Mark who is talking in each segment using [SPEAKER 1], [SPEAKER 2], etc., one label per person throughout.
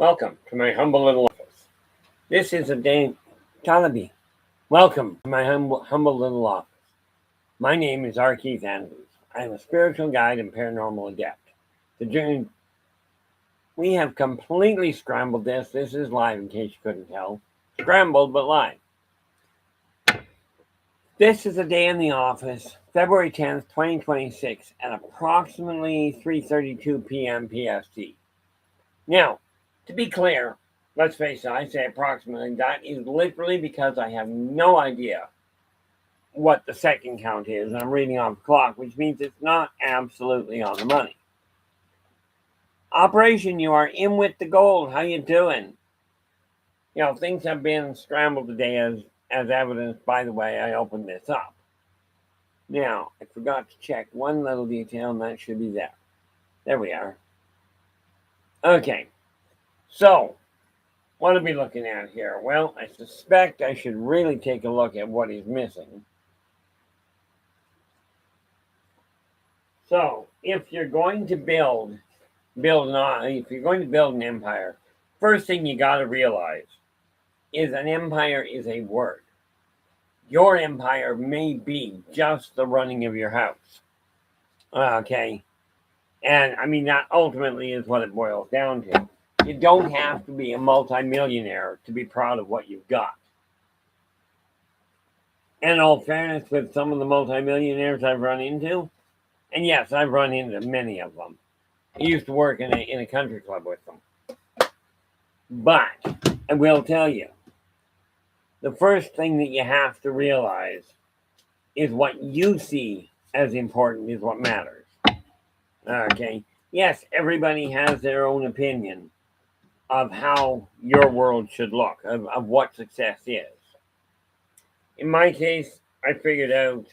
[SPEAKER 1] Welcome to my humble little office. This is a day, Talabi. Welcome to my humble little office. My name is R. Keith Andrews. I am a spiritual guide and paranormal adept. The journey, we have completely scrambled this. This is live in case you couldn't tell. Scrambled, but live. This is a day in the office, February 10th, 2026, at approximately 3:32 p.m. PST. Now, to be clear, let's face it, I say approximately. That is literally because I have no idea what the second count is. I'm reading off the clock, which means it's not absolutely on the money. Operation, you are in with the gold. How you doing? Things have been scrambled today as evidenced by the way I opened this up. Now, I forgot to check one little detail, and that should be there. There we are. Okay, so what are we looking at here? Well, I suspect I should really take a look at what is missing. So, if you're going to build an empire, first thing you got to realize is an empire is a word. Your empire may be just the running of your house. Okay? And I mean, that ultimately is what it boils down to. You don't have to be a multimillionaire to be proud of what you've got. And in all fairness, with some of the multimillionaires I've run into, and yes, I've run into many of them. I used to work in a country club with them. But I will tell you, the first thing that you have to realize is what you see as important is what matters. Okay? Yes, everybody has their own opinion of how your world should look, of what success is. In my case, I figured out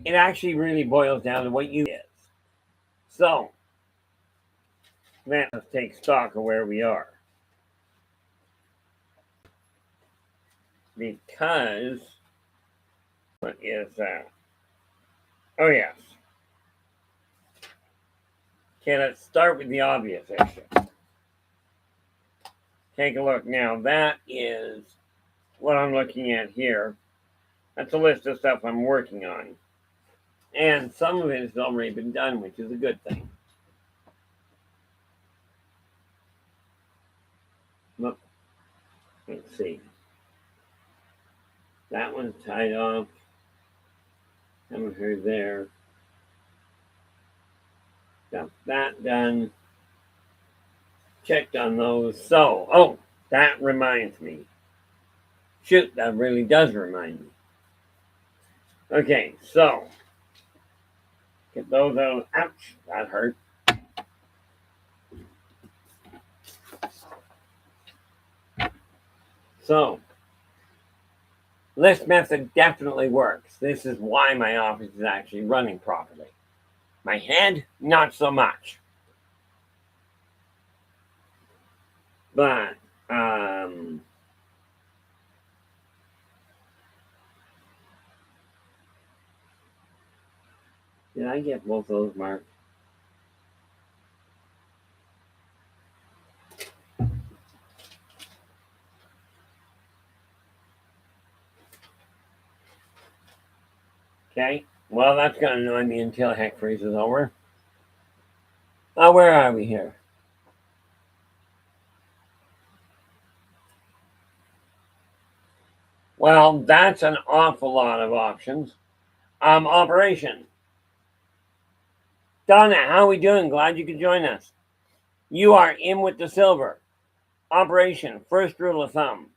[SPEAKER 1] it actually really boils down to what you is. So, let's take stock of where we are. Because, what is that? Oh, yes. Okay, let's start with the obvious issue. Take a look now. That is what I'm looking at here. That's a list of stuff I'm working on. And some of it has already been done, which is a good thing. Look, let's see. That one's tied off. Haven't heard there. Got that done. Checked on those. So, that reminds me. Shoot, that really does remind me. Okay, so get those out. Ouch, that hurt. So, list method definitely works. This is why my office is actually running properly. My head, not so much. But, did I get both those marked? Okay, well, that's going to annoy me until heck freezes over. Where are we here? Well, that's an awful lot of options. Operation. Donna, how are we doing? Glad you could join us. You are in with the silver. Operation, first rule of thumb.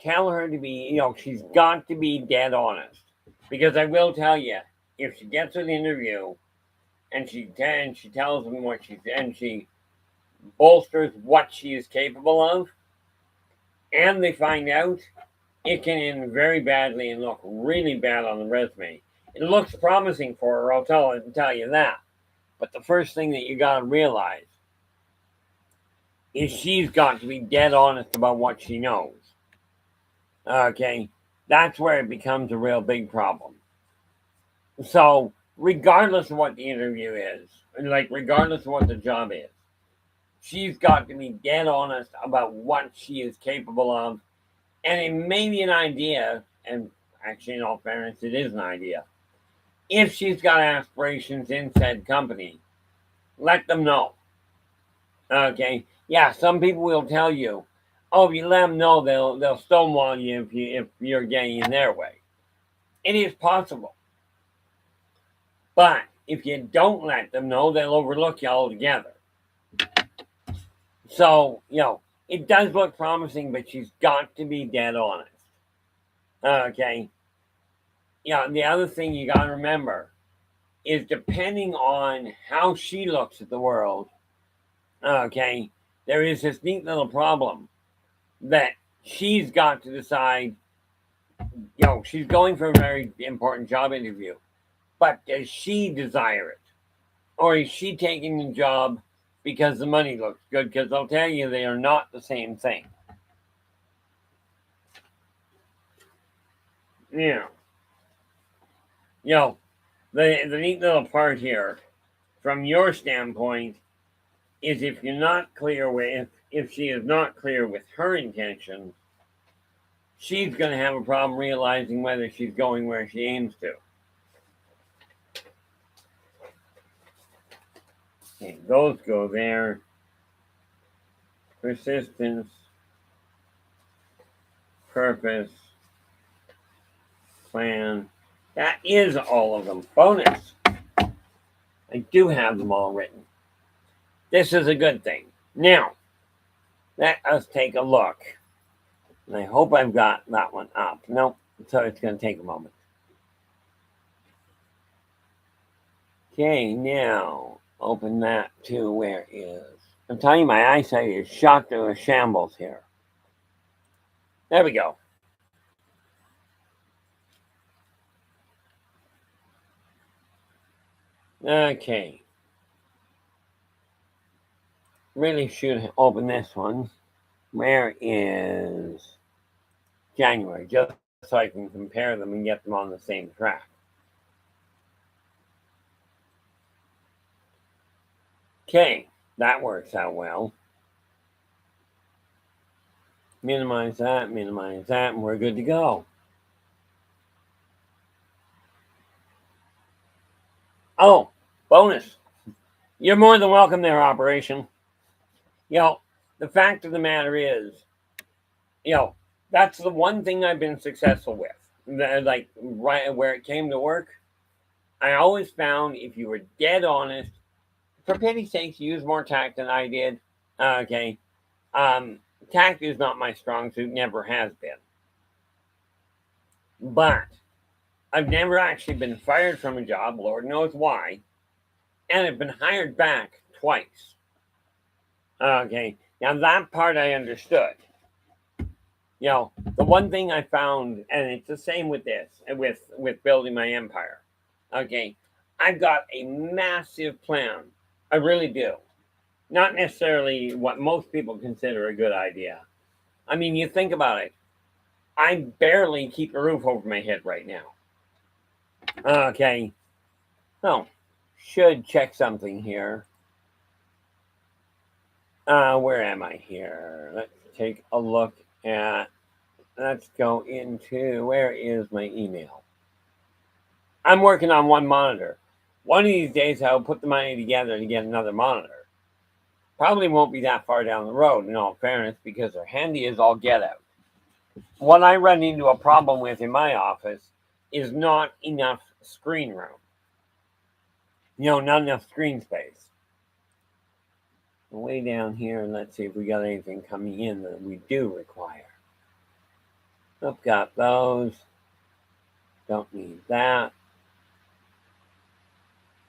[SPEAKER 1] Tell her to be, she's got to be dead honest. Because I will tell you, if she gets to the interview and she tells them what and she bolsters what she is capable of, and they find out, it can end very badly and look really bad on the resume. It looks promising for her, I'll tell you that. But the first thing that you got to realize is she's got to be dead honest about what she knows. Okay? That's where it becomes a real big problem. So, regardless of what the interview is, regardless of what the job is, she's got to be dead honest about what she is capable of. And it may be an idea, and actually, in all fairness, it is an idea. If she's got aspirations in said company, let them know. Okay? Yeah, some people will tell you, oh, if you let them know, they'll stonewall you if you're getting in their way. It is possible. But if you don't let them know, they'll overlook you altogether. So, it does look promising, but she's got to be dead honest. Okay? The other thing you got to remember is depending on how she looks at the world, okay, there is this neat little problem that she's got to decide, she's going for a very important job interview, but does she desire it? Or is she taking the job because the money looks good? Because I'll tell you, they are not the same thing. The neat little part here, from your standpoint, is if you're not clear with, if she is not clear with her intentions, she's going to have a problem realizing whether she's going where she aims to. Okay, those go there. Persistence, purpose, plan. That is all of them. Bonus. I do have them all written. This is a good thing. Now, let us take a look. And I hope I've got that one up. Nope, so it's going to take a moment. Okay, now open that to where is. I'm telling you, my eyesight is shot to a shambles here. There we go. Okay. Really should open this one. Where is January? Just so I can compare them and get them on the same track. Okay, that works out well. Minimize that, and we're good to go. Oh, bonus. You're more than welcome there, Operation. The fact of the matter is, that's the one thing I've been successful with. Like, right where it came to work, I always found if you were dead honest, for pity's sake, use more tact than I did. Okay. Tact is not my strong suit, never has been. But I've never actually been fired from a job, Lord knows why, and I've been hired back twice. Okay, now that part I understood. The one thing I found, and it's the same with this, with building my empire. Okay, I've got a massive plan. I really do. Not necessarily what most people consider a good idea. I mean, you think about it. I barely keep a roof over my head right now. Okay. Oh, should check something here. Where am I here? Let's take a look at, let's go into, where is my email? I'm working on one monitor. One of these days I'll put the money together to get another monitor. Probably won't be that far down the road, in all fairness, because they're handy as all get out. What I run into a problem with in my office is not enough screen room. Not enough screen space. Way down here, let's see if we got anything coming in that we do require. I've got those. Don't need that.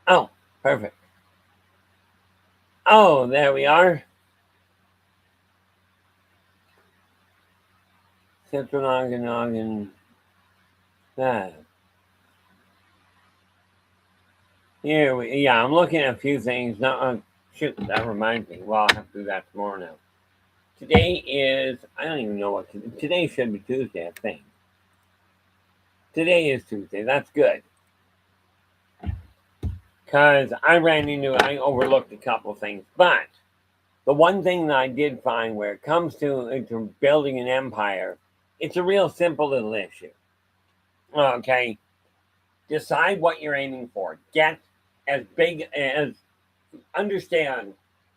[SPEAKER 1] Oh, perfect. Oh, there we are. Central Noggin. That. I'm looking at a few things. Shoot, that reminds me. Well, I'll have to do that tomorrow now. Today is, I don't even know what, today should be Tuesday, I think. Today is Tuesday. That's good. Because I overlooked a couple things. But the one thing that I did find where it comes to building an empire, it's a real simple little issue. Okay, decide what you're aiming for. Get as big as understand.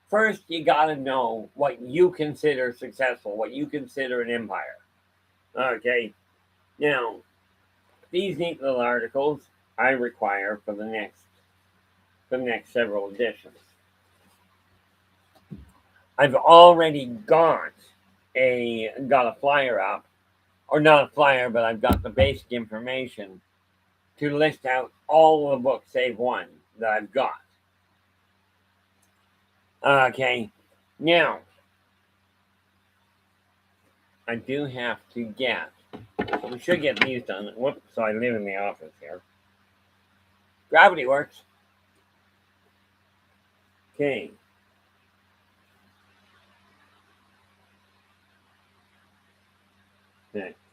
[SPEAKER 1] First, you got to know what you consider successful, what you consider an empire. Okay, now these neat little articles I require for the next several editions. I've already got a flyer up, or not a flyer, but I've got the basic information to list out all the books save one that I've got. Okay, now I do have to get. We should get these done. Whoops! So I live in the office here. Gravity works. Okay.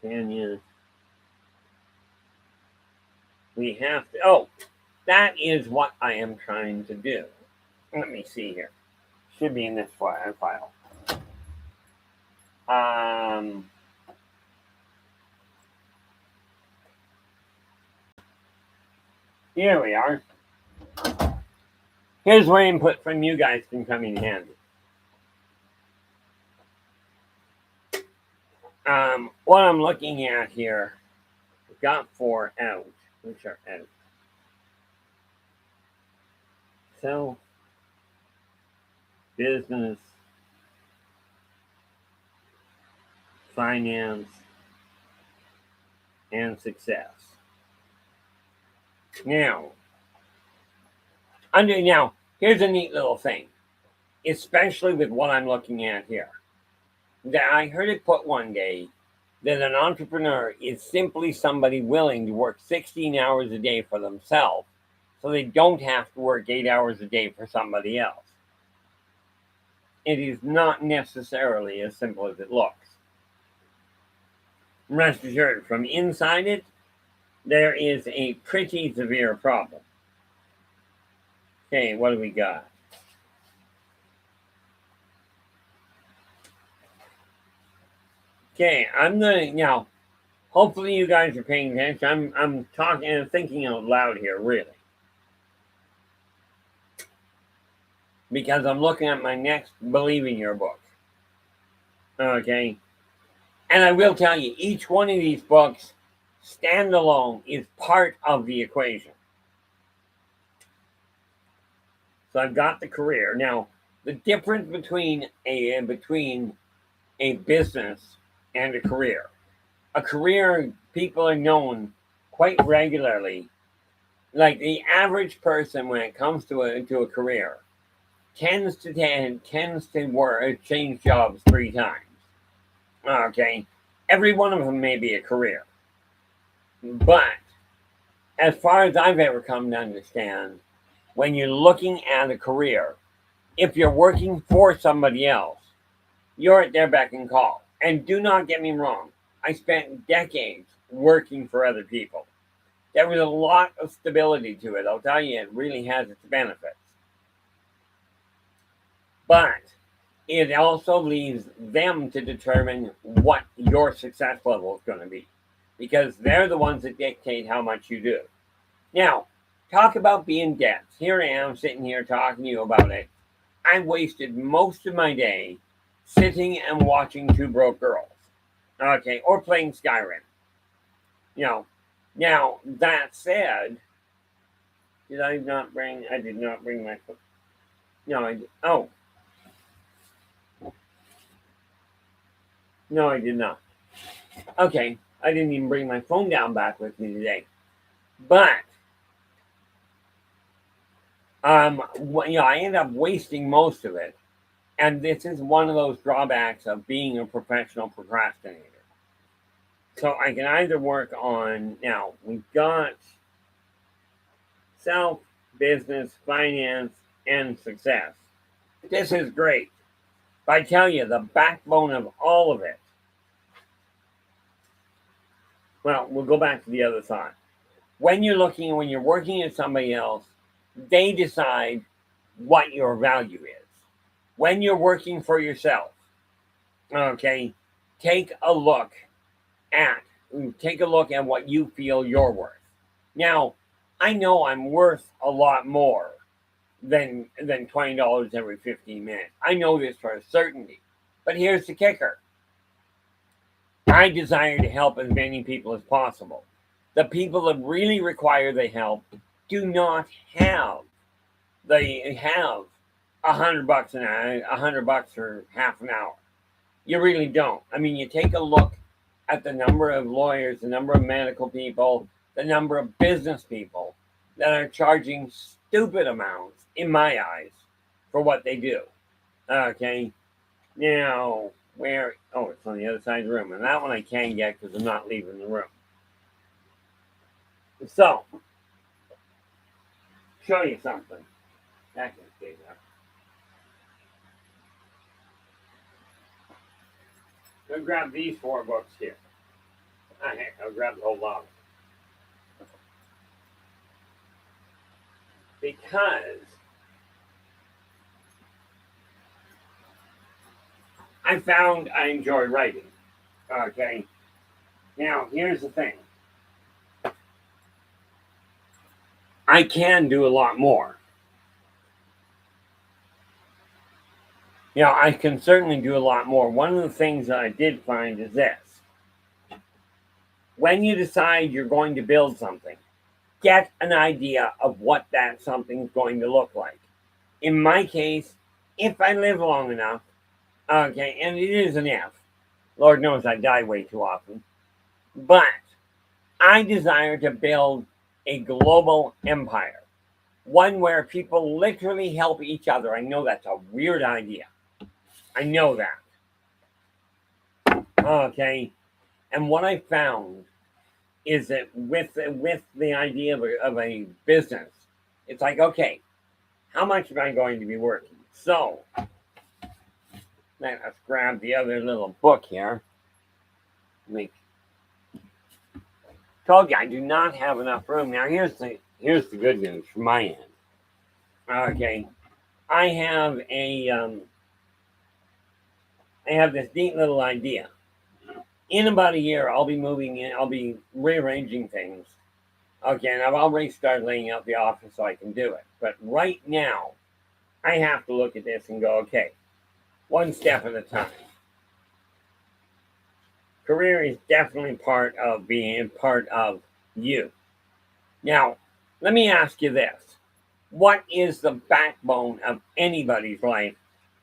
[SPEAKER 1] Can you? We have to. Oh, that is what I am trying to do. Let me see here. Should be in this file. Here we are. Here's where input from you guys can come in handy. What I'm looking at here, we've got 4 out, which are out. So, business, finance, and success. Now, here's a neat little thing, especially with what I'm looking at here. That I heard it put one day that an entrepreneur is simply somebody willing to work 16 hours a day for themselves so they don't have to work 8 hours a day for somebody else. It is not necessarily as simple as it looks. Rest assured, from inside it, there is a pretty severe problem. Okay, what do we got? Okay, I'm gonna now. Hopefully, you guys are paying attention. I'm talking and thinking out loud here, really, because I'm looking at my next Believe in Your book. Okay, and I will tell you, each one of these books, standalone, is part of the equation. So I've got the career now. The difference between a business and a career. A career, people are known quite regularly. Like the average person, when it comes to a career, tends to work change jobs 3 times. Okay, every one of them may be a career, but as far as I've ever come to understand, when you're looking at a career, if you're working for somebody else, you're at their beck and call. And do not get me wrong, I spent decades working for other people. There was a lot of stability to it. I'll tell you, it really has its benefits. But it also leaves them to determine what your success level is going to be, because they're the ones that dictate how much you do. Now, talk about being dense. Here I am sitting here talking to you about it. I wasted most of my day sitting and watching Two Broke Girls, okay, or playing Skyrim. Now that said, I did not bring my phone. No, I did. Oh, no, I did not. Okay, I didn't even bring my phone down back with me today. But I ended up wasting most of it, and this is one of those drawbacks of being a professional procrastinator. So I can either work on, now we've got self, business, finance, and success. This is great. But I tell you, the backbone of all of it, well, we'll go back to the other side. When you're working at somebody else, they decide what your value is. When you're working for yourself, okay, take a look at what you feel you're worth. Now, I know I'm worth a lot more than $20 every 15 minutes. I know this for a certainty. But here's the kicker. I desire to help as many people as possible. The people that really require the help do not have. They have $100 an hour, $100 for half an hour. You really don't. I mean, you take a look at the number of lawyers, the number of medical people, the number of business people that are charging stupid amounts, in my eyes, for what they do. Okay? Now, where? Oh, it's on the other side of the room. And that one I can't get because I'm not leaving the room. So, show you something. That can stay there. I'll grab these 4 books here. Heck, I'll grab the whole lot. Because I found I enjoy writing. Okay. Now, here's the thing. I can do a lot more. I can certainly do a lot more. One of the things that I did find is this. When you decide you're going to build something, get an idea of what that something's going to look like. In my case, if I live long enough, okay, and it is an if, Lord knows I die way too often, but I desire to build a global empire, one where people literally help each other. I know that's a weird idea. I know that. Okay, and what I found is that with the idea of a business, it's like, okay, how much am I going to be working? So let's grab the other little book here. Told you I do not have enough room. Now here's the good news from my end. Okay, I have this neat little idea. In about a year, I'll be moving in. I'll be rearranging things. Okay, and I've already started laying out the office so I can do it. But right now, I have to look at this and go, okay, one step at a time. Career is definitely part of being part of you. Now, let me ask you this. What is the backbone of anybody's life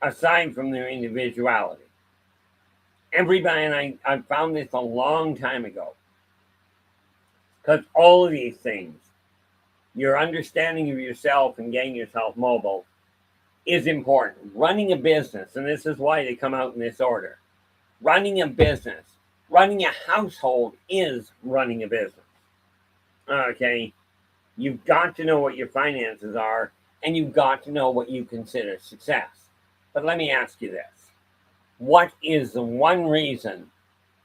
[SPEAKER 1] aside from their individuality? Everybody, and I found this a long time ago, because all of these things, your understanding of yourself and getting yourself mobile is important. Running a business, and this is why they come out in this order. Running a business, running a household is running a business. Okay, you've got to know what your finances are, and you've got to know what you consider success. But let me ask you this. What is the one reason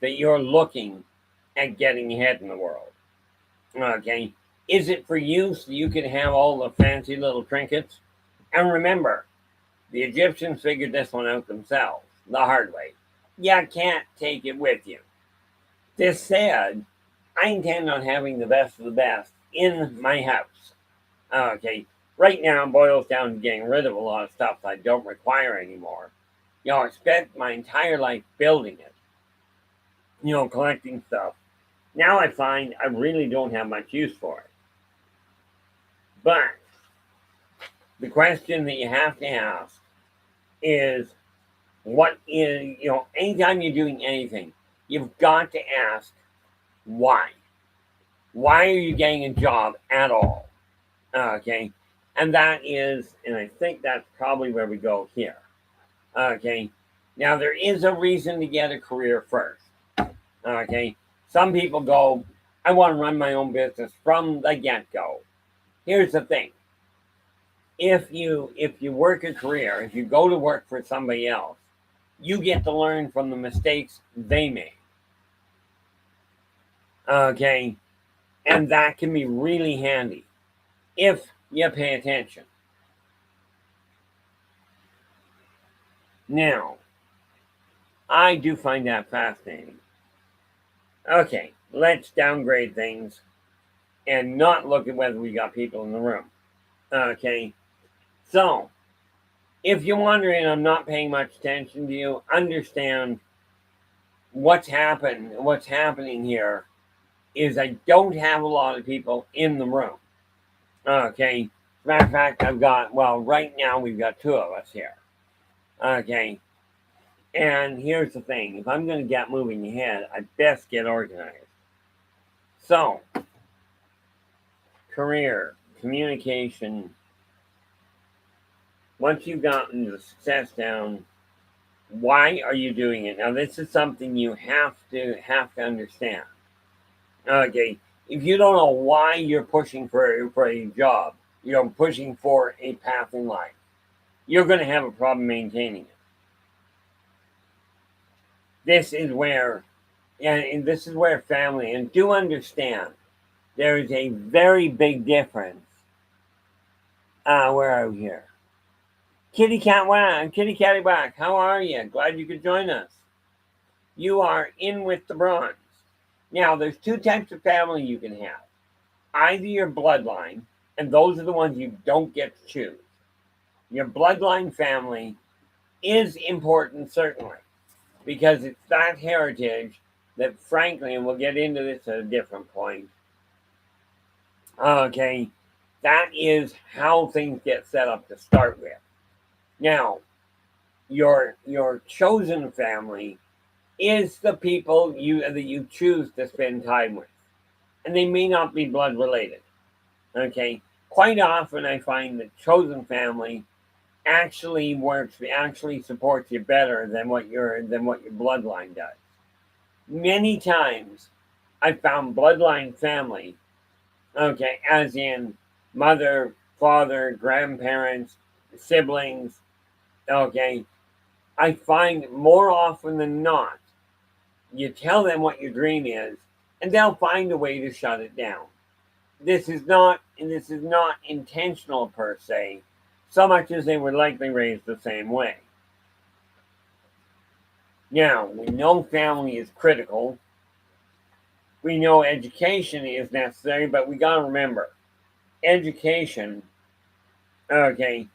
[SPEAKER 1] that you're looking at getting ahead in the world? Okay, is it for you so you can have all the fancy little trinkets? And remember, the Egyptians figured this one out themselves, the hard way. You can't take it with you. This said, I intend on having the best of the best in my house. Okay, right now it boils down to getting rid of a lot of stuff that I don't require anymore. I spent my entire life building it, collecting stuff. Now I find I really don't have much use for it. But the question that you have to ask is, what is, anytime you're doing anything, you've got to ask why. Why are you getting a job at all? Okay. And I think that's probably where we go here. Okay. Now, there is a reason to get a career first. Okay. Some people go, I want to run my own business from the get-go. Here's the thing. If you work a career, if you go to work for somebody else, you get to learn from the mistakes they made. Okay. And that can be really handy if you pay attention. Now, I do find that fascinating. Okay, let's downgrade things and not look at whether we got people in the room. Okay, so if you're wondering, I'm not paying much attention to you, understand what's happening here is I don't have a lot of people in the room. Okay. As a matter of fact, right now we've got two of us here. Okay. And here's the thing, if I'm going to get moving ahead, I best get organized. So, career, communication, once you've gotten the success down, why are you doing it? Now, this is something you have to understand. Okay, if you don't know why you're pushing for a job, pushing for a path in life, you're going to have a problem maintaining it. This is where, and this is where family, and do understand, there is a very big difference. Where are we here? Kitty Cat Wow, Kitty Catty Back, how are you? Glad you could join us. You are in with the bronze. Now, there's two types of family you can have. Either your bloodline, and those are the ones you don't get to choose. Your bloodline family is important, certainly, because it's that heritage that, frankly, and we'll get into this at a different point, okay, that is how things get set up to start with. Now, your chosen family is the people that you choose to spend time with, and they may not be blood related. Okay, quite often I find that chosen family actually supports you better than what your bloodline does. Many times I found bloodline family, okay, as in mother, father, grandparents, siblings, okay, I find more often than not, you tell them what your dream is, and they'll find a way to shut it down. This is not intentional per se, so much as they were likely raised the same way. Now, we know family is critical. We know education is necessary, but we got to remember education, okay,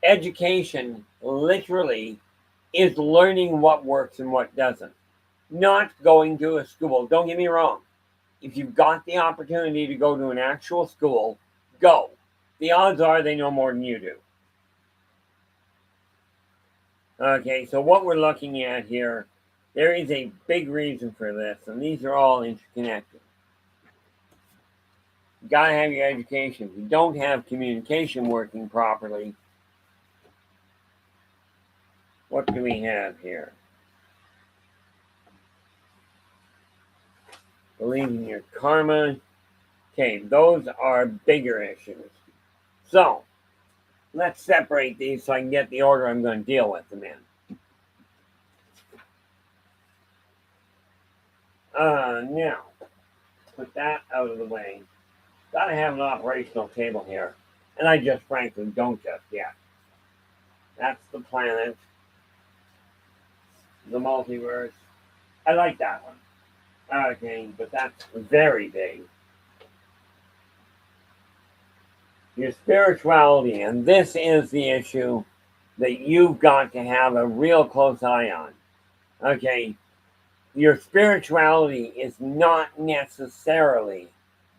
[SPEAKER 1] education literally is learning what works and what doesn't. Not going to a school. Don't get me wrong. If you've got the opportunity to go to an actual school, go. The odds are they know more than you do. Okay, so what we're looking at here, there is a big reason for this, and these are all interconnected. You gotta have your education. If you don't have communication working properly, what do we have here? Believe in your karma. Okay, those are bigger issues. So, let's separate these so I can get the order I'm going to deal with them in. Now, put that out of the way. Gotta have an operational table here. And I just frankly don't just yet. That's the planet, the multiverse. I like that one. Okay, but that's very big. Your spirituality, and this is the issue that you've got to have a real close eye on. Okay, your spirituality is not necessarily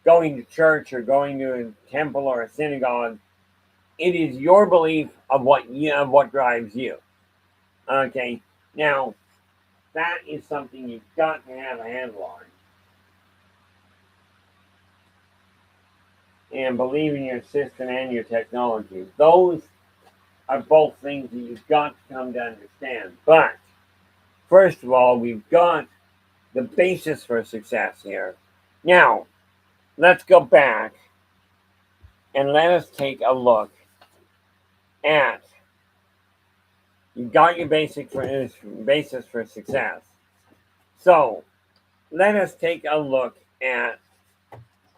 [SPEAKER 1] going to church or going to a temple or a synagogue. It is your belief of what drives you. Okay, now that is something you've got to have a handle on. And believe in your system and your technology. Those are both things that you've got to come to understand. But first of all, we've got the basis for success here. Now, let's go back and let us take a look at, you've got your basis for success. So let us take a look at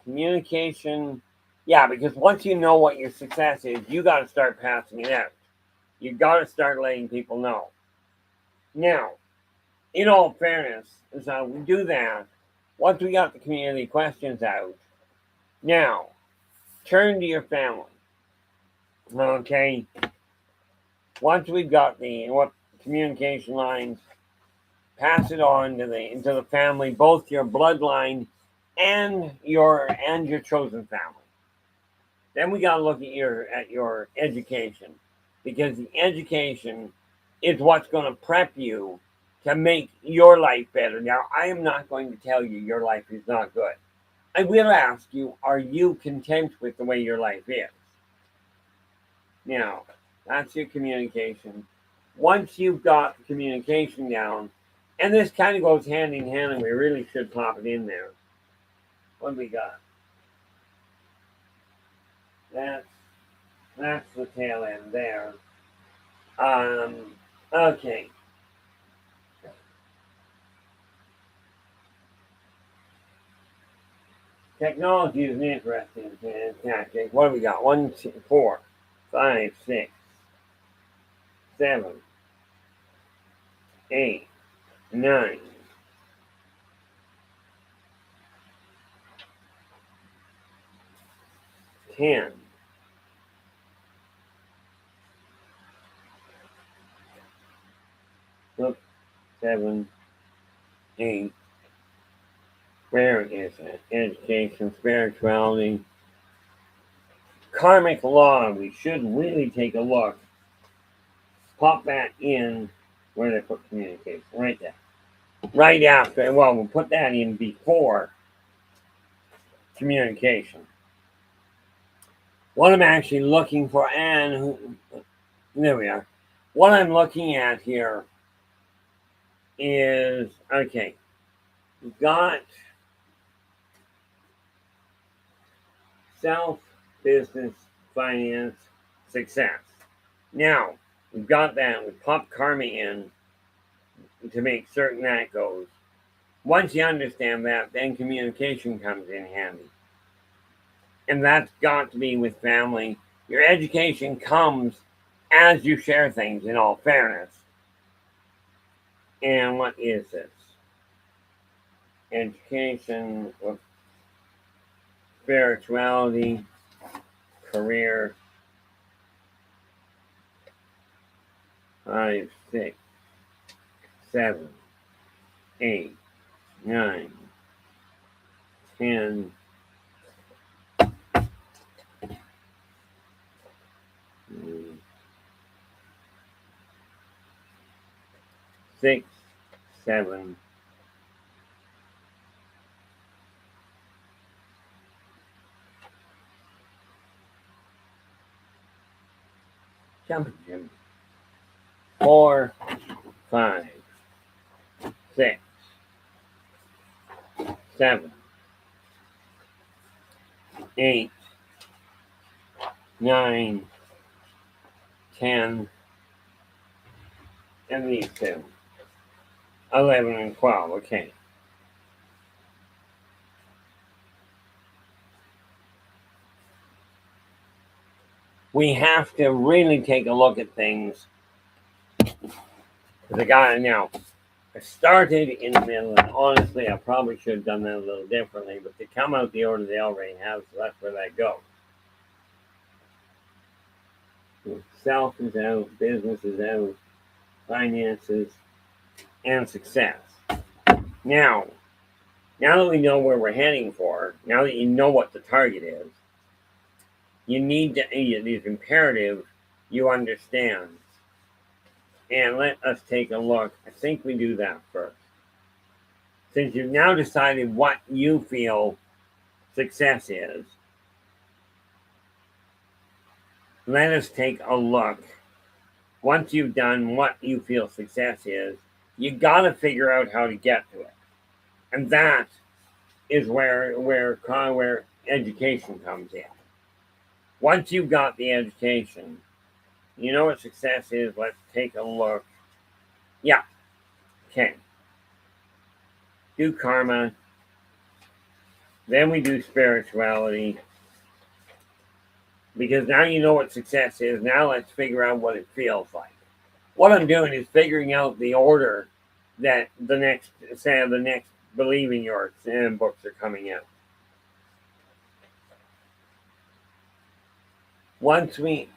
[SPEAKER 1] communication. Yeah, because once you know what your success is, you got to start passing it out. You got to start letting people know. Now, in all fairness, so we do that. Once we got the community questions out, now turn to your family. Okay. Once we've got the what communication lines, pass it on to the family, both your bloodline and your chosen family. Then we got to look at your education, because the education is what's going to prep you to make your life better. Now, I am not going to tell you your life is not good. I will ask you, are you content with the way your life is? Now, that's your communication. Once you've got the communication down, and this kind of goes hand in hand, and we really should pop it in there. What do we got? That's the tail end there. Okay. Technology is an interesting tactic. What do we got? 1, 2, 4, 5, 6, 7, 8, 9, 10. Look, 7, 8. Where is it? Education, spirituality, karmic law. We should really take a look. Pop that in where they put communication. Right there. Right after. Well, we'll put that in before communication. What I'm actually looking for, and there we are. What I'm looking at here is, okay, we've got self, business, finance, success. Now, we've got that. We pop karma in to make certain that goes. Once you understand that, then communication comes in handy. And that's got to be with family. Your education comes as you share things, in all fairness. And what is this? Education, spirituality, career, 5, 6, 7, 8, 9, 10, 6, 7, jumping, 4, 5, 6, 7, 8, 9, 10, and these two. 11 and 12, okay. We have to really take a look at things. The guy now, I started in the middle, and honestly, I probably should have done that a little differently, but they come out the order they already have, so that's where that goes. Self is out, business is out, finances, and success. Now that we know where we're heading for, now that you know what the target is, you need to, it is imperative you understand. And let us take a look. I think we do that first. Since you've now decided what you feel success is, let us take a look. Once you've done what you feel success is, you got to figure out how to get to it. And that is where education comes in. Once you've got the education, you know what success is. Let's take a look. Yeah. Okay. Do karma. Then we do spirituality. Because now you know what success is. Now let's figure out what it feels like. What I'm doing is figuring out the order that the next Believe in Your books are coming out. Once we,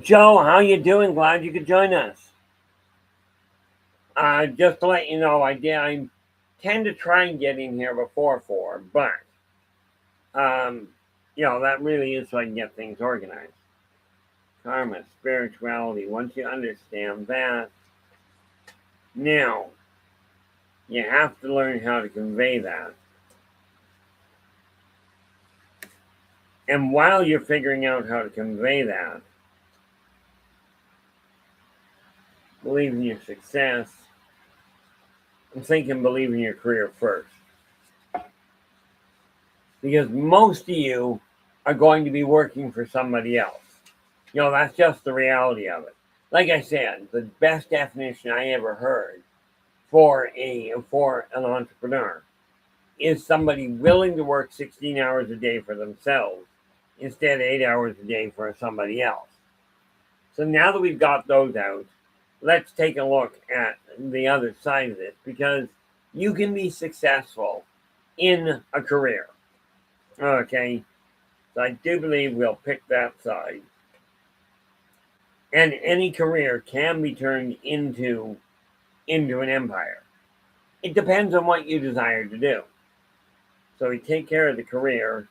[SPEAKER 1] Joe, how you doing? Glad you could join us. Just to let you know, I tend to try and get in here before 4, but um, that really is so I can get things organized. Karma, spirituality. Once you understand that, now you have to learn how to convey that. And while you're figuring out how to convey that, believe in your success. I'm thinking believe in your career first. Because most of you are going to be working for somebody else. That's just the reality of it. Like I said, the best definition I ever heard for an entrepreneur is somebody willing to work 16 hours a day for themselves instead of 8 hours a day for somebody else. So now that we've got those out, let's take a look at the other side of this, because you can be successful in a career. Okay, so I do believe we'll pick that side. And any career can be turned into an empire. It depends on what you desire to do. So we take care of the career.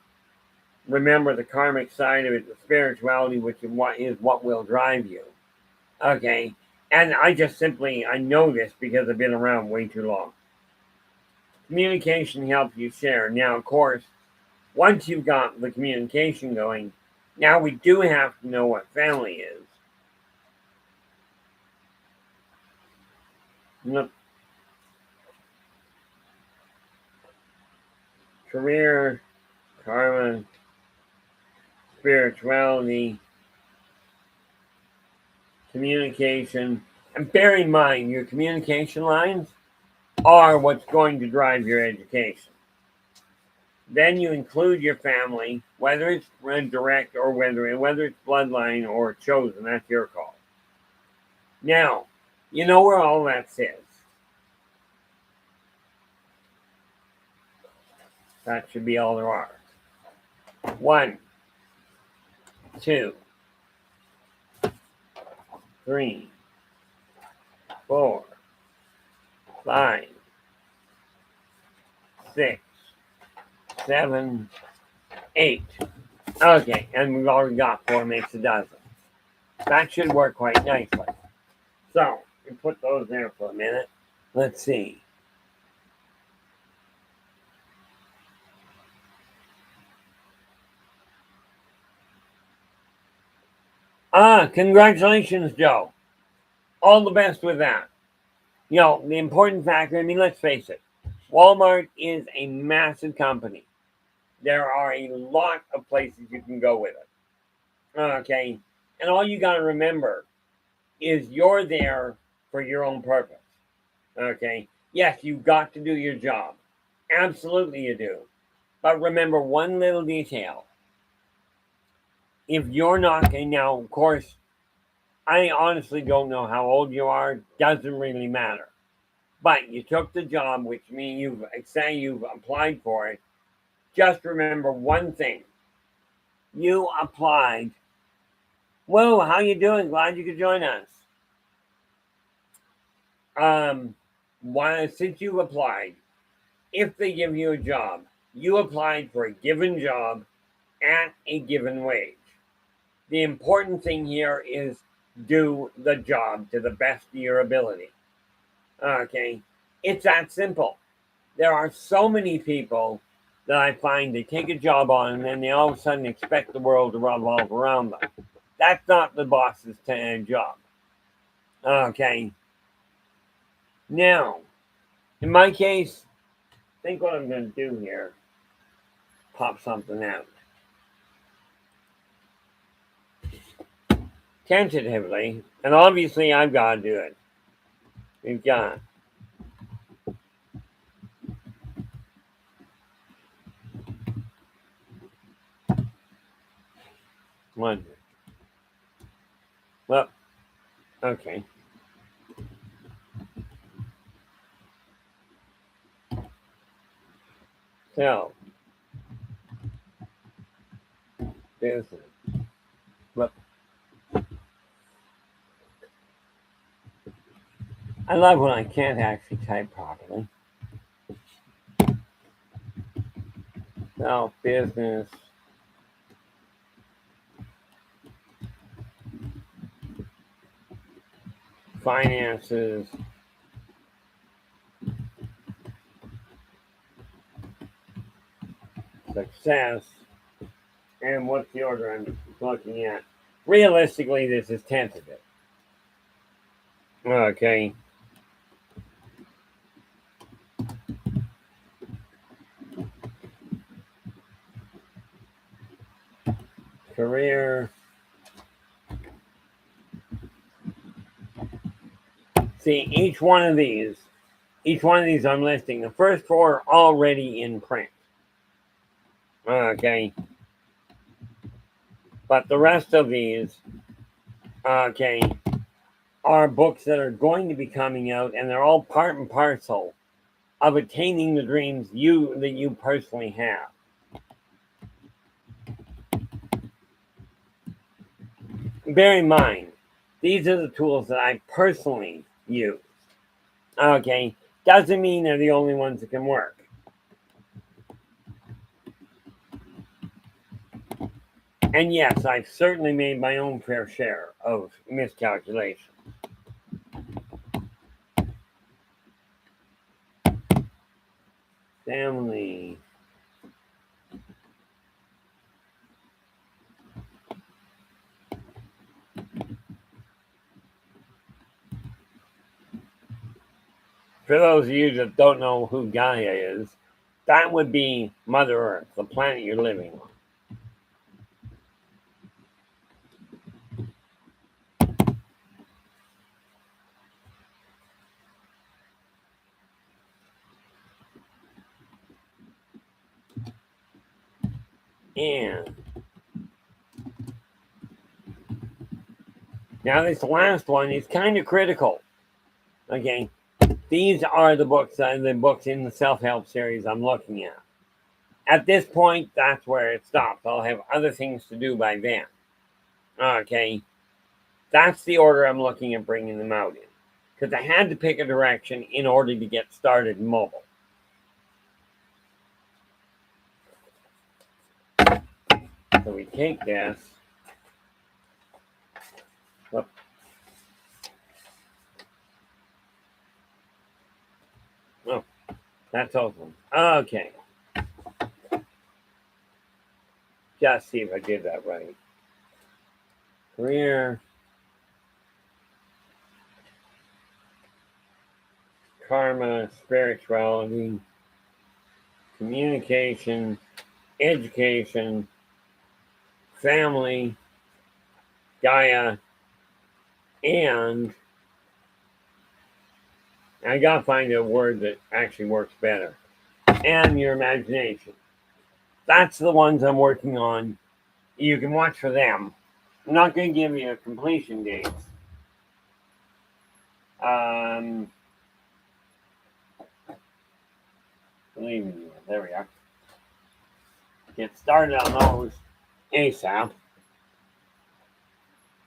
[SPEAKER 1] Remember the karmic side of it, the spirituality, which is what will drive you. Okay, and I know this because I've been around way too long. Communication helps you share. Now, of course, once you've got the communication going, now we do have to know what family is. Career, karma, spirituality, communication. And bear in mind, your communication lines are what's going to drive your education. Then you include your family, whether it's direct or whether it's bloodline or chosen. That's your call. Now, you know where all that sits. That should be all there are. 1, 2, 3, 4, 5, 6, 7, 8. Okay, and we've already got 4 makes a dozen. That should work quite nicely. So, we put those there for a minute. Let's see. Congratulations, Joe. All the best with that. The important factor, let's face it, Walmart is a massive company. There are a lot of places you can go with it. Okay. And all you got to remember is you're there for your own purpose. Okay. Yes, you've got to do your job. Absolutely, you do. But remember one little detail. If you're not, and now, of course, I honestly don't know how old you are. Doesn't really matter. But you took the job, which means you've applied for it. Just remember one thing. You applied. Whoa, how you doing? Glad you could join us. Since you applied, if they give you a job, you applied for a given job at a given wage. The important thing here is do the job to the best of your ability. Okay, it's that simple. There are so many people that I find they take a job on and then they all of a sudden expect the world to revolve around them. That's not the boss's job. Okay. Now, in my case, I think what I'm going to do here, pop something out. Tentatively, and obviously I've got to do it. We've got one. Well, Okay. So, business. But I love when I can't actually type properly. So, business. Finances. Success. And what's the order I'm looking at? Realistically, this is tentative. Okay. Career. See, each one of these I'm listing. The first four are already in print. Okay. But the rest of these, okay, are books that are going to be coming out, and they're all part and parcel of attaining the dreams that you personally have. Bear in mind, these are the tools that I personally use. Okay, doesn't mean they're the only ones that can work. And yes, I've certainly made my own fair share of miscalculations. Family. For those of you that don't know who Gaia is, that would be Mother Earth, the planet you're living on. And now this last one is kind of critical. Okay, these are the books in the self-help series I'm looking at. At this point, that's where it stops. I'll have other things to do by then. Okay, that's the order I'm looking at bringing them out in, because I had to pick a direction in order to get started mobile. So we take this. Whoop. Oh, that's awesome. Okay. Just see if I did that right. Career. Karma, spirituality, communication, education, family, Gaia, and I gotta find a word that actually works better. And your imagination. That's the ones I'm working on. You can watch for them. I'm not going to give you a completion date. Believe me, there we are. Get started on those ASAP.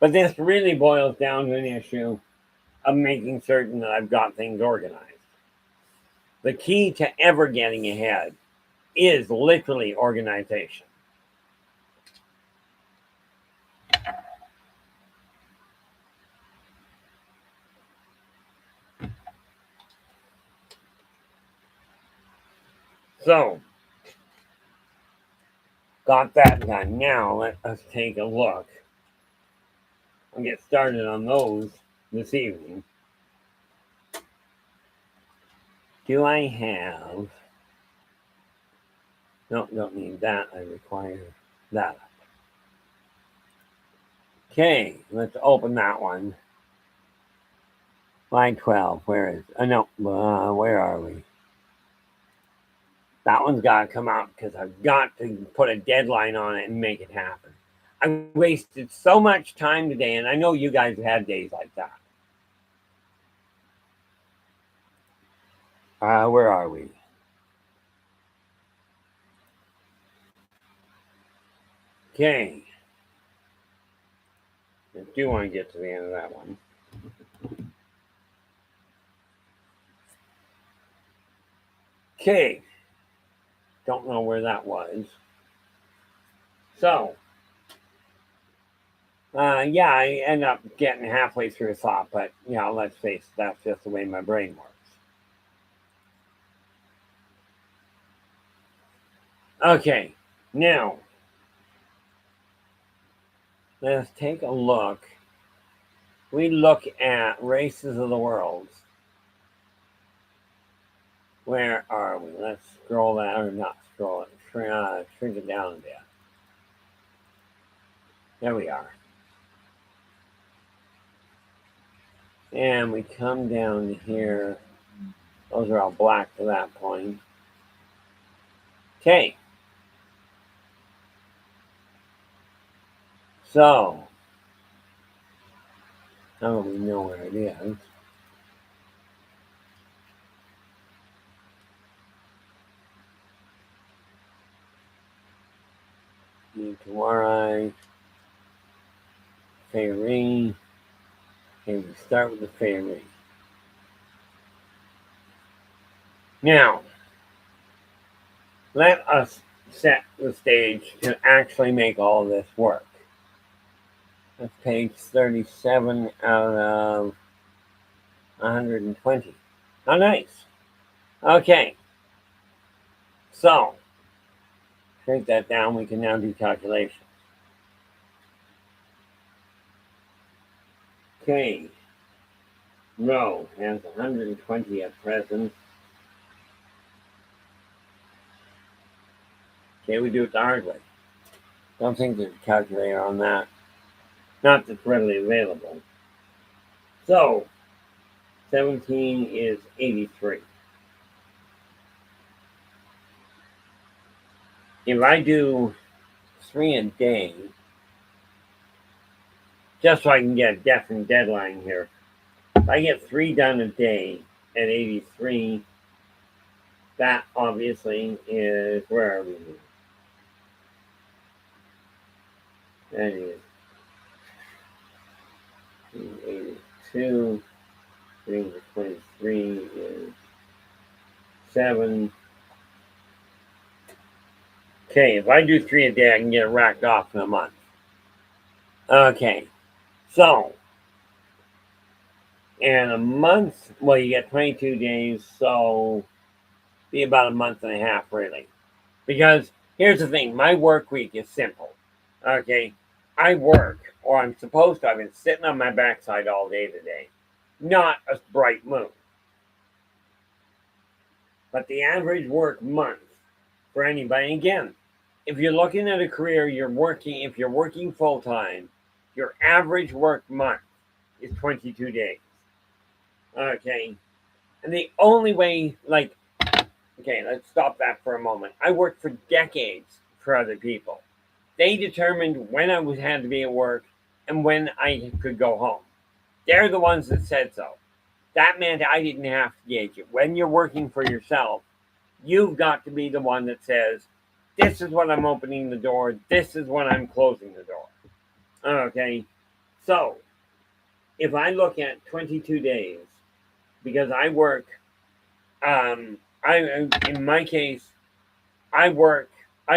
[SPEAKER 1] But this really boils down to an issue of making certain that I've got things organized. The key to ever getting ahead is literally organization. So, got that done. Now, let us take a look and get started on those this evening. Do I have... No, don't need that. I require that. Okay, let's open that one. Line 12, where is... where are we? That one's got to come out because I've got to put a deadline on it and make it happen. I wasted so much time today, and I know you guys have had days like that. Where are we? Okay. I do want to get to the end of that one. Okay. Don't know where that was. So, yeah, I end up getting halfway through a thought, but, let's face it, that's just the way my brain works. Okay. Now, let's take a look. We look at races of the world. Where are we? Let's scroll that, or not scroll it, shrink it down a bit. There we are. And we come down to here. Those are all black to that point. Okay. So, now we know where it is. Tuarai, Fairy. Okay, we start with the Fairy. Now, let us set the stage to actually make all this work. That's page 37 out of 120. How nice. Okay. So, shrink that down. We can now do calculations. Okay. Row has 120 at present. Okay, we do it the hard way. Don't think there's a calculator on that. Not that's readily available. So, 17 is 83. If I do 3 a day, just so I can get a definite deadline here, if I get 3 done a day at 83, that obviously is, where are we? That is 82. 23 is 7. Okay, if I do 3 a day, I can get it racked off in a month. Okay, so in a month, well, you get 22 days, so be about a month and a half, really. Because here's the thing, my work week is simple. Okay, I work, or I'm supposed to. I've been sitting on my backside all day today. Not a bright moon. But the average work month for anybody, again, if you're looking at a career, if you're working full time, your average work month is 22 days. Okay. And the only way, okay, let's stop that for a moment. I worked for decades for other people. They determined when I had to be at work and when I could go home. They're the ones that said so. That meant I didn't have to gauge it. When you're working for yourself, you've got to be the one that says, this is when I'm opening the door, this is when I'm closing the door. Okay, so if I look at 22 days, because I work, in my case, I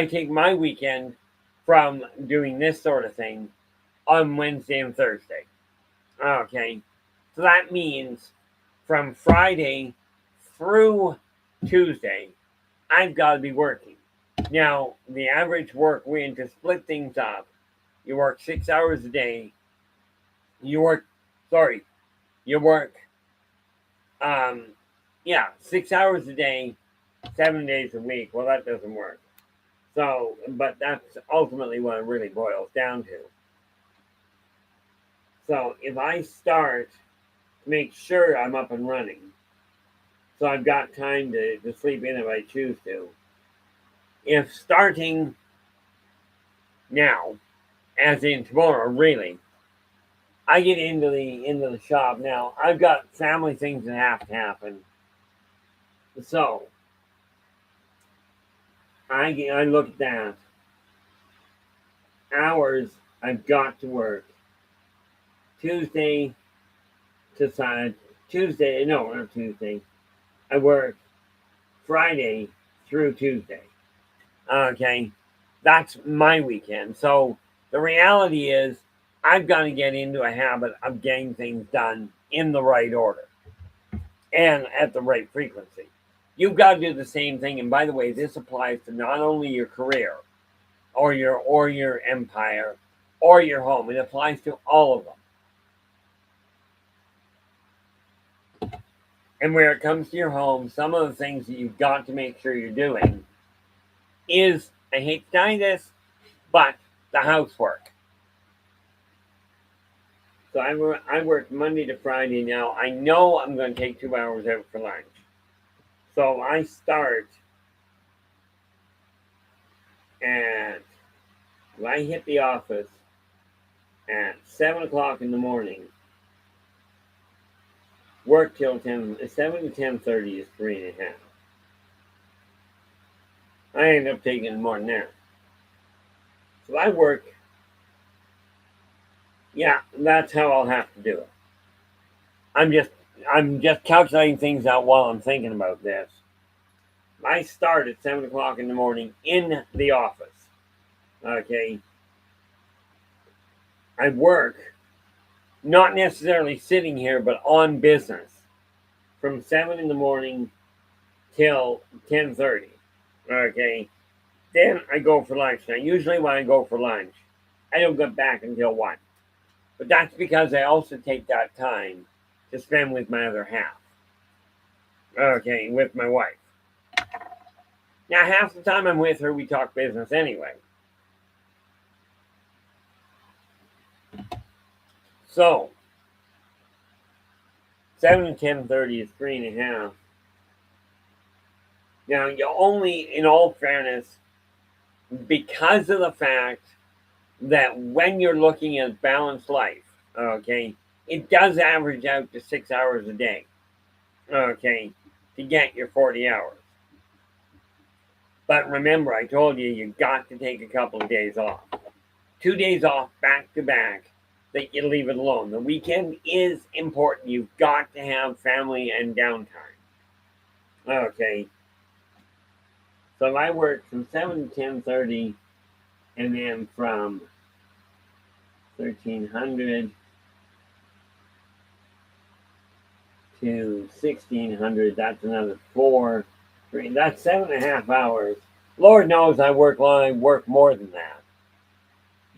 [SPEAKER 1] take my weekend from doing this sort of thing on Wednesday and Thursday. Okay, so that means from Friday through Tuesday, I've got to be working. Now, the average work week, to split things up, you work 6 hours a day. You work, sorry, you work, 6 hours a day, 7 days a week. Well, that doesn't work. So, but that's ultimately what it really boils down to. So, if I start to make sure I'm up and running, so I've got time to sleep in if I choose to. If starting now, as in tomorrow, really, I get into the shop now. I've got family things that have to happen. So I look at that hours I've got to work Tuesday to Sunday. Tuesday, no, not Tuesday. I work Friday through Tuesday. Okay, that's my weekend. So the reality is, I've got to get into a habit of getting things done in the right order and at the right frequency. You've got to do the same thing. And by the way, this applies to not only your career or your empire or your home. It applies to all of them. And where it comes to your home, some of the things that you've got to make sure you're doing is, I hate to tell you this, but the housework. So I work Monday to Friday now. I know I'm going to take 2 hours out for lunch. So I start at, I hit the office at 7 o'clock in the morning. Work till 7 to 10:30 is 3.5. I end up taking more than that. So I work, yeah, that's how I'll have to do it. I'm just I'm just calculating things out while I'm thinking about this. I start at 7 o'clock in the morning in the office. Okay. I work not necessarily sitting here, but on business from 7 in the morning till 10:30. Okay. Then I go for lunch. Now usually when I go for lunch, I don't get back until 1. But that's because I also take that time to spend with my other half. Okay, with my wife. Now half the time I'm with her we talk business anyway. So 7 to 10:30 is 3.5. Now you only, in all fairness, because of the fact that when you're looking at balanced life, okay, it does average out to 6 hours a day, okay, to get your 40 hours. But remember, I told you you got to take a couple of days off. 2 days off back to back, that you leave it alone. The weekend is important. You've got to have family and downtime. Okay. So I work from 7 to 10:30, and then from 1300 to 1600. That's another 4, 3. That's 7.5 hours. Lord knows I work long. I work more than that,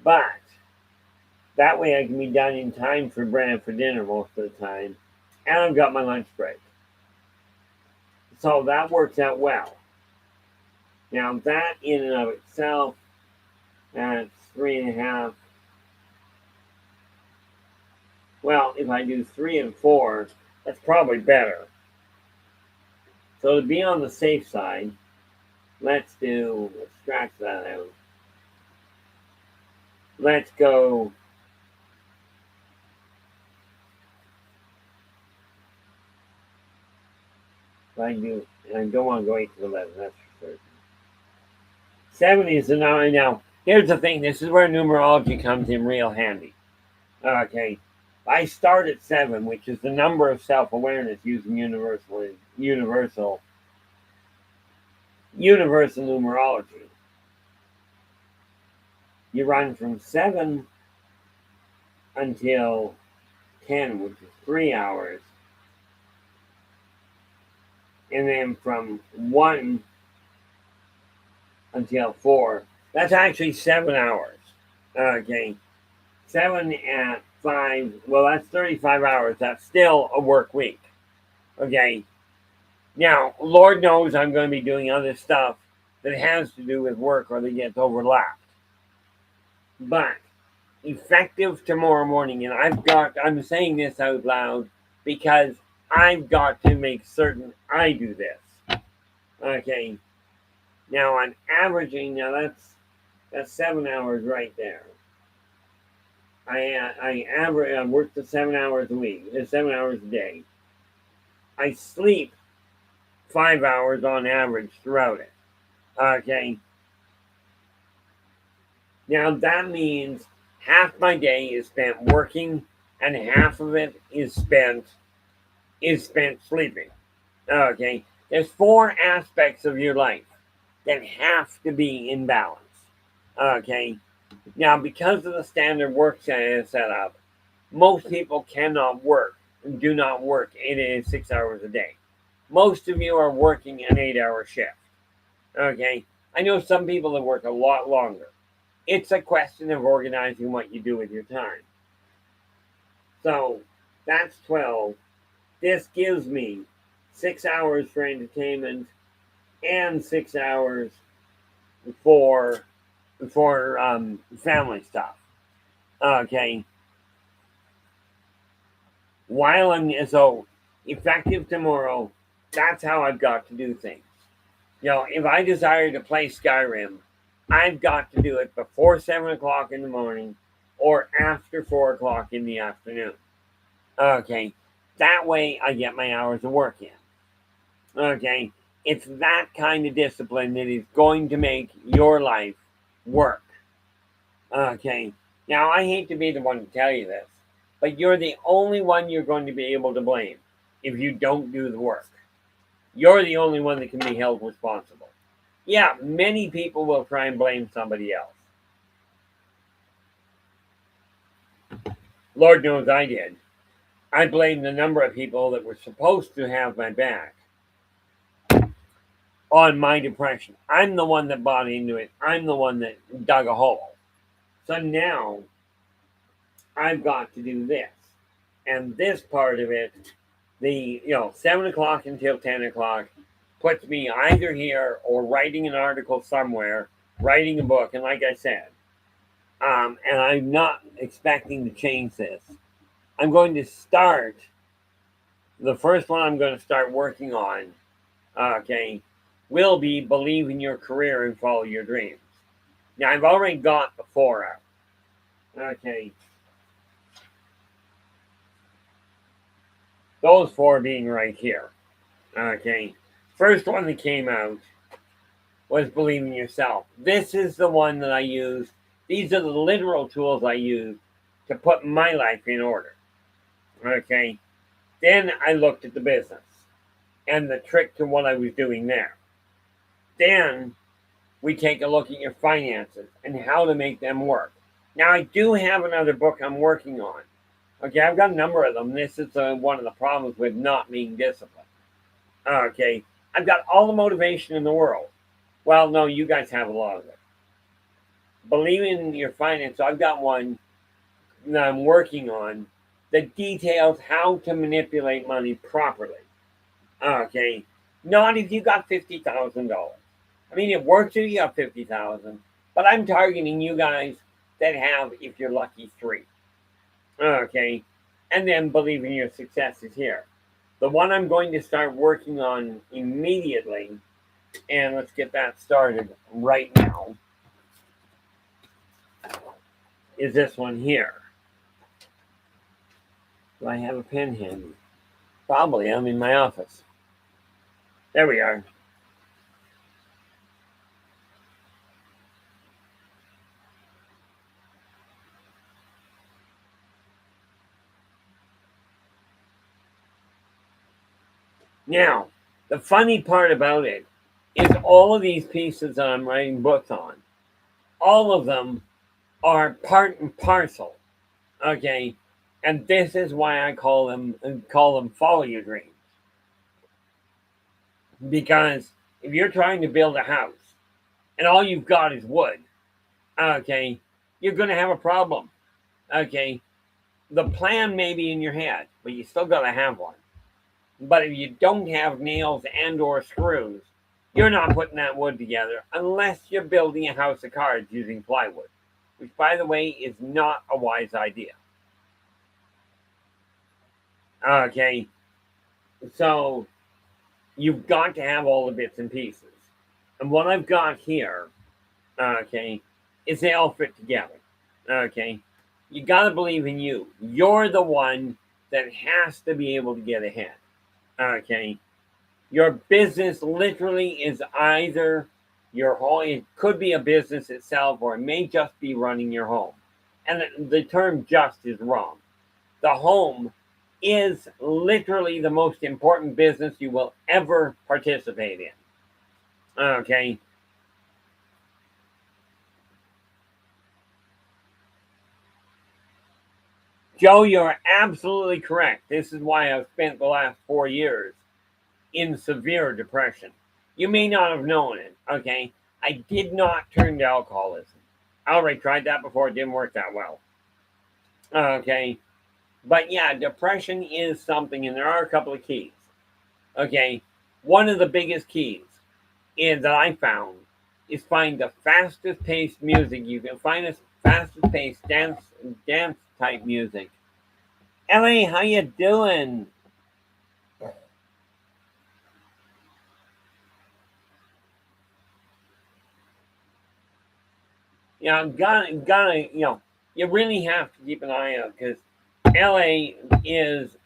[SPEAKER 1] but that way I can be done in time for dinner most of the time, and I've got my lunch break. So that works out well. Now that in and of itself, that's 3.5. Well, if I do 3 and 4, that's probably better. So to be on the safe side, let's scratch that out. Let's go. I don't want to go 8 to 11, that's for certain. 70 is the number. Now, here's the thing, this is where numerology comes in real handy. Okay. I start at 7, which is the number of self-awareness using universal numerology. You run from 7 until 10, which is 3 hours. And then from 1 until 4, that's actually 7 hours. Okay. 7 at 5, well, that's 35 hours. That's still a work week. Okay. Now, Lord knows I'm going to be doing other stuff that has to do with work or that gets overlapped. But effective tomorrow morning, and I'm saying this out loud because I've got to make certain I do this. Okay. Now I'm averaging, now that's 7 hours right there. I work the 7 hours a week, 7 hours a day. I sleep 5 hours on average throughout it. Okay. Now that means half my day is spent working and half of it is spent sleeping. Okay. There's 4 aspects of your life that have to be in balance. Okay. Now, because of the standard work setup, most people cannot work and do not work 6 hours a day. Most of you are working an 8-hour shift. Okay. I know some people that work a lot longer. It's a question of organizing what you do with your time. So that's 12. This gives me 6 hours for entertainment and 6 hours for family stuff. Okay. While I'm so effective tomorrow, that's how I've got to do things. If I desire to play Skyrim, I've got to do it before 7 o'clock in the morning or after 4 o'clock in the afternoon. Okay. That way I get my hours of work in. Okay. It's that kind of discipline that is going to make your life work. Okay. Now, I hate to be the one to tell you this, but you're the only one you're going to be able to blame if you don't do the work. You're the only one that can be held responsible. Yeah, many people will try and blame somebody else. Lord knows I did. I blamed the number of people that were supposed to have my back on my depression. I'm the one that bought into it. I'm the one that dug a hole. So now I've got to do this. And this part of it, the 7 o'clock until 10 o'clock, puts me either here or writing an article somewhere, writing a book. And like I said, and I'm not expecting to change this. I'm going to start, the first one I'm going to start working on, okay, will be believe in your career and follow your dreams. Now, I've already got the 4 out. Okay. Those 4 being right here. Okay. First one that came out was believe in yourself. This is the one that I use. These are the literal tools I use to put my life in order. Okay. Then I looked at the business and the trick to what I was doing there. Then we take a look at your finances and how to make them work. Now, I do have another book I'm working on. Okay, I've got a number of them. This is one of the problems with not being disciplined. Okay, I've got all the motivation in the world. Well, no, you guys have a lot of it. Believe in your finances. I've got one that I'm working on that details how to manipulate money properly. Okay, not if you got $50,000. I mean, it works if you have 50,000, but I'm targeting you guys that have, if you're lucky, 3. Okay, and then believe in your success is here. The one I'm going to start working on immediately, and let's get that started right now, is this one here. Do I have a pen handy? Probably. I'm in my office. There we are. Now, the funny part about it is all of these pieces that I'm writing books on, all of them are part and parcel. Okay, and this is why I call them follow your dreams. Because if you're trying to build a house and all you've got is wood, okay, you're going to have a problem. Okay, the plan may be in your head, but you still got to have one. But if you don't have nails and or screws, you're not putting that wood together unless you're building a house of cards using plywood, which, by the way, is not a wise idea. Okay, so you've got to have all the bits and pieces. And what I've got here, okay, is they all fit together. Okay, you got to believe in you. You're the one that has to be able to get ahead. Okay, Your business literally is either your home, it could be a business itself, or it may just be running your home. And the term just is wrong. The home is literally the most important business you will ever participate in. Okay. Joe, you're absolutely correct. This is why I've spent the last 4 years in severe depression. You may not have known it, okay? I did not turn to alcoholism. I already tried that before, it didn't work that well. Okay. But yeah, depression is something, and there are a couple of keys. Okay. One of the biggest keys is that I found is find the fastest paced music you can find, a fastest paced dance type music. Ellie, how you doing? Gotta, you really have to keep an eye out because LA is,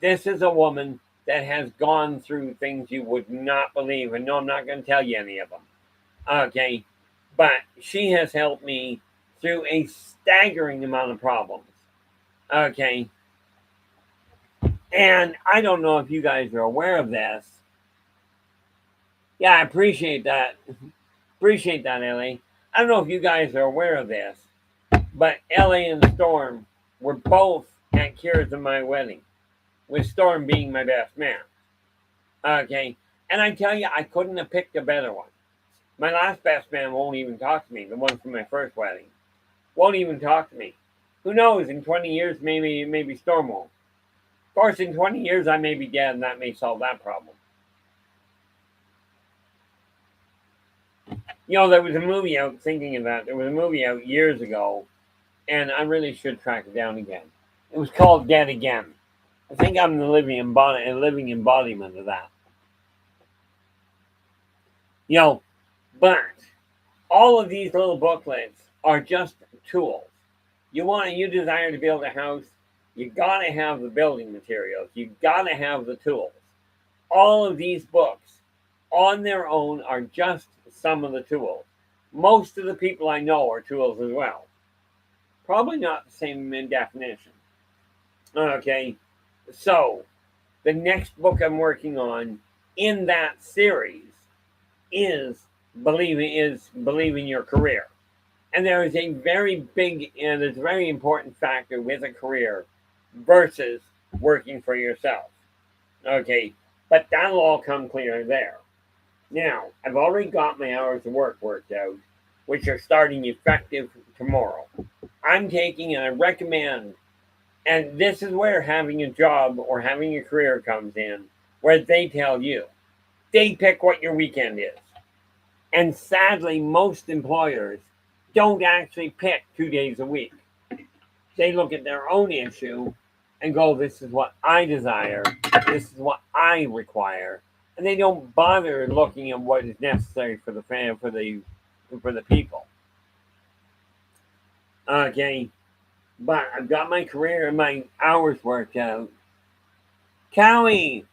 [SPEAKER 1] this is a woman that has gone through things you would not believe. And no, I'm not going to tell you any of them. Okay. But she has helped me through a staggering amount of problems. Okay. And I don't know if you guys are aware of this. Yeah, I appreciate that. Appreciate that, LA. I don't know if you guys are aware of this, but LA and Storm were both at Kira's and my wedding, with Storm being my best man. Okay. And I tell you, I couldn't have picked a better one. My last best man won't even talk to me, the one from my first wedding. Won't even talk to me. Who knows, in 20 years, maybe Storm won't. Of course, in 20 years, I may be dead, and that may solve that problem. There was a movie out, thinking of that, there was a movie out years ago, and I really should track it down again. It was called Dead Again. I think I'm the living embodiment of that. You know, but all of these little booklets are just tools. You desire to build a house, you gotta have the building materials, you gotta have the tools. All of these books on their own are just some of the tools. Most of the people I know are tools as well. Probably not the same in definition. Okay, so the next book I'm working on in that series is believing your career. And there is a very big and it's a very important factor with a career versus working for yourself. Okay, but that'll all come clear there. Now, I've already got my hours of work worked out, which are starting effective tomorrow. I'm taking and I recommend, and this is where having a job or having a career comes in, where they tell you, they pick what your weekend is. And sadly, most employers don't actually pick 2 days a week. They look at their own issue and go, this is what I desire, this is what I require. And they don't bother looking at what is necessary for the for the people. Okay. But I've got my career and my hours worked out. Cowie,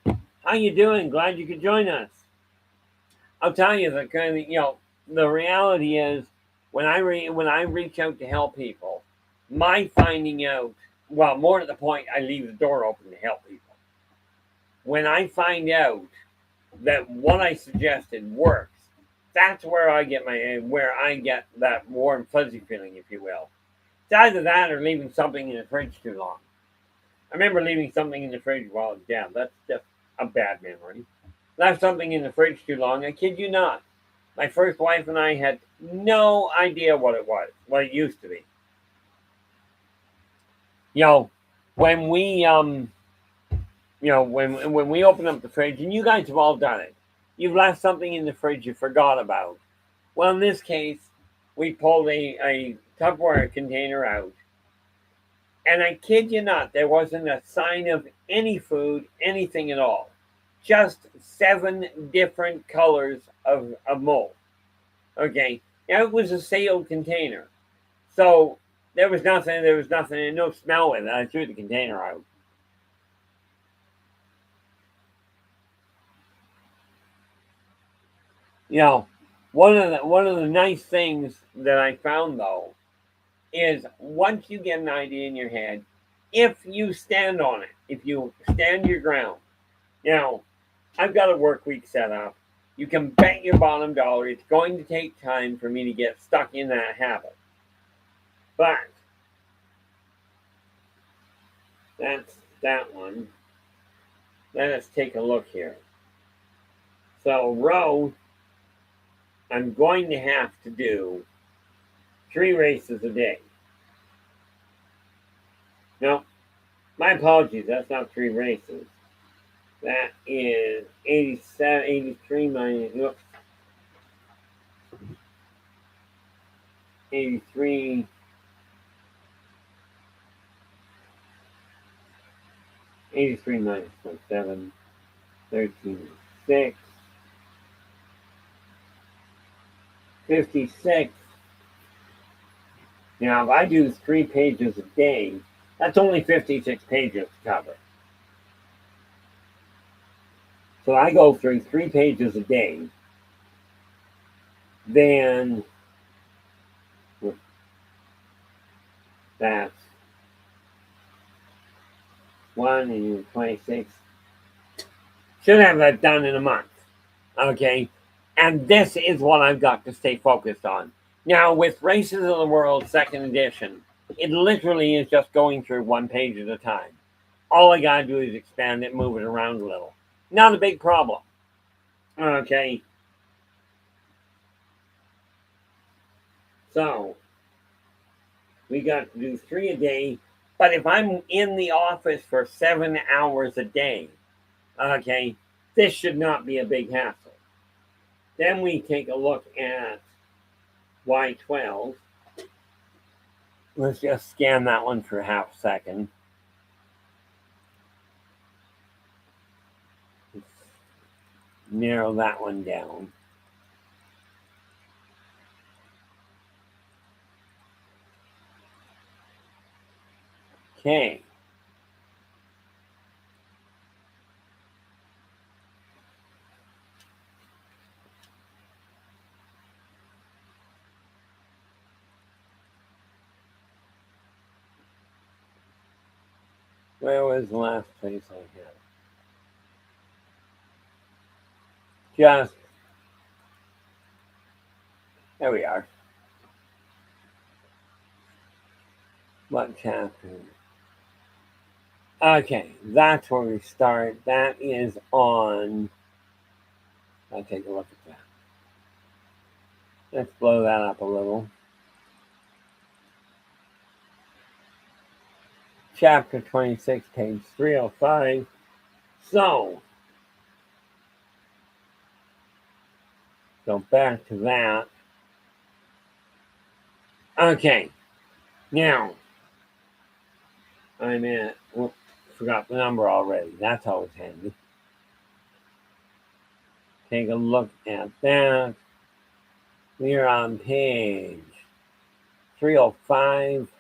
[SPEAKER 1] how you doing? Glad you could join us. I'll tell you the kind of the reality is when I reach out to help people, my finding out, well, more to the point, I leave the door open to help people. When I find out that what I suggested works, that's where I get that warm fuzzy feeling, if you will. It's either that or leaving something in the fridge too long. I remember leaving something in the fridge while it's down. That's just a bad memory. Left something in the fridge too long. I kid you not. My first wife and I had no idea what it was, what it used to be. When we when we open up the fridge, and you guys have all done it, you've left something in the fridge you forgot about. Well, in this case, we pulled a Tupperware container out, and I kid you not, there wasn't a sign of any food, anything at all. Just 7 different colors of mold. Okay, now it was a sealed container, so there was nothing, and no smell with it. I threw the container out. You know, one of the nice things that I found though is once you get an idea in your head, if you stand on it, if you stand your ground, you know, I've got a work week set up. You can bet your bottom dollar it's going to take time for me to get stuck in that habit. But that's that one. Let us take a look here. So row, I'm going to have to do 3 races a day. No, my apologies, that's not 3 races. That is 87, 83 minus, whoops, 83, 83 minus 7, 13, 6, 56. Now, if I do 3 pages a day, that's only 56 pages to cover. So I go through 3 pages a day, then that's 1 and 26. Should have that done in a month. Okay? And this is what I've got to stay focused on. Now, with Races of the World 2nd edition, it literally is just going through 1 page at a time. All I gotta do is expand it, move it around a little. Not a big problem. Okay? So, we got to do 3 a day. But if I'm in the office for 7 hours a day, okay, this should not be a big hassle. Then we take a look at Y12. Let's just scan that one for half a second. Let's narrow that one down. Okay. Where was the last place I had? Just, there we are. What chapter? Okay, that's where we start. That is on, I'll take a look at that. Let's blow that up a little. Chapter 26, page 305. So, go back to that. Okay, now, I'm at, whoops, forgot the number already. That's always handy. Take a look at that. We're on page 305.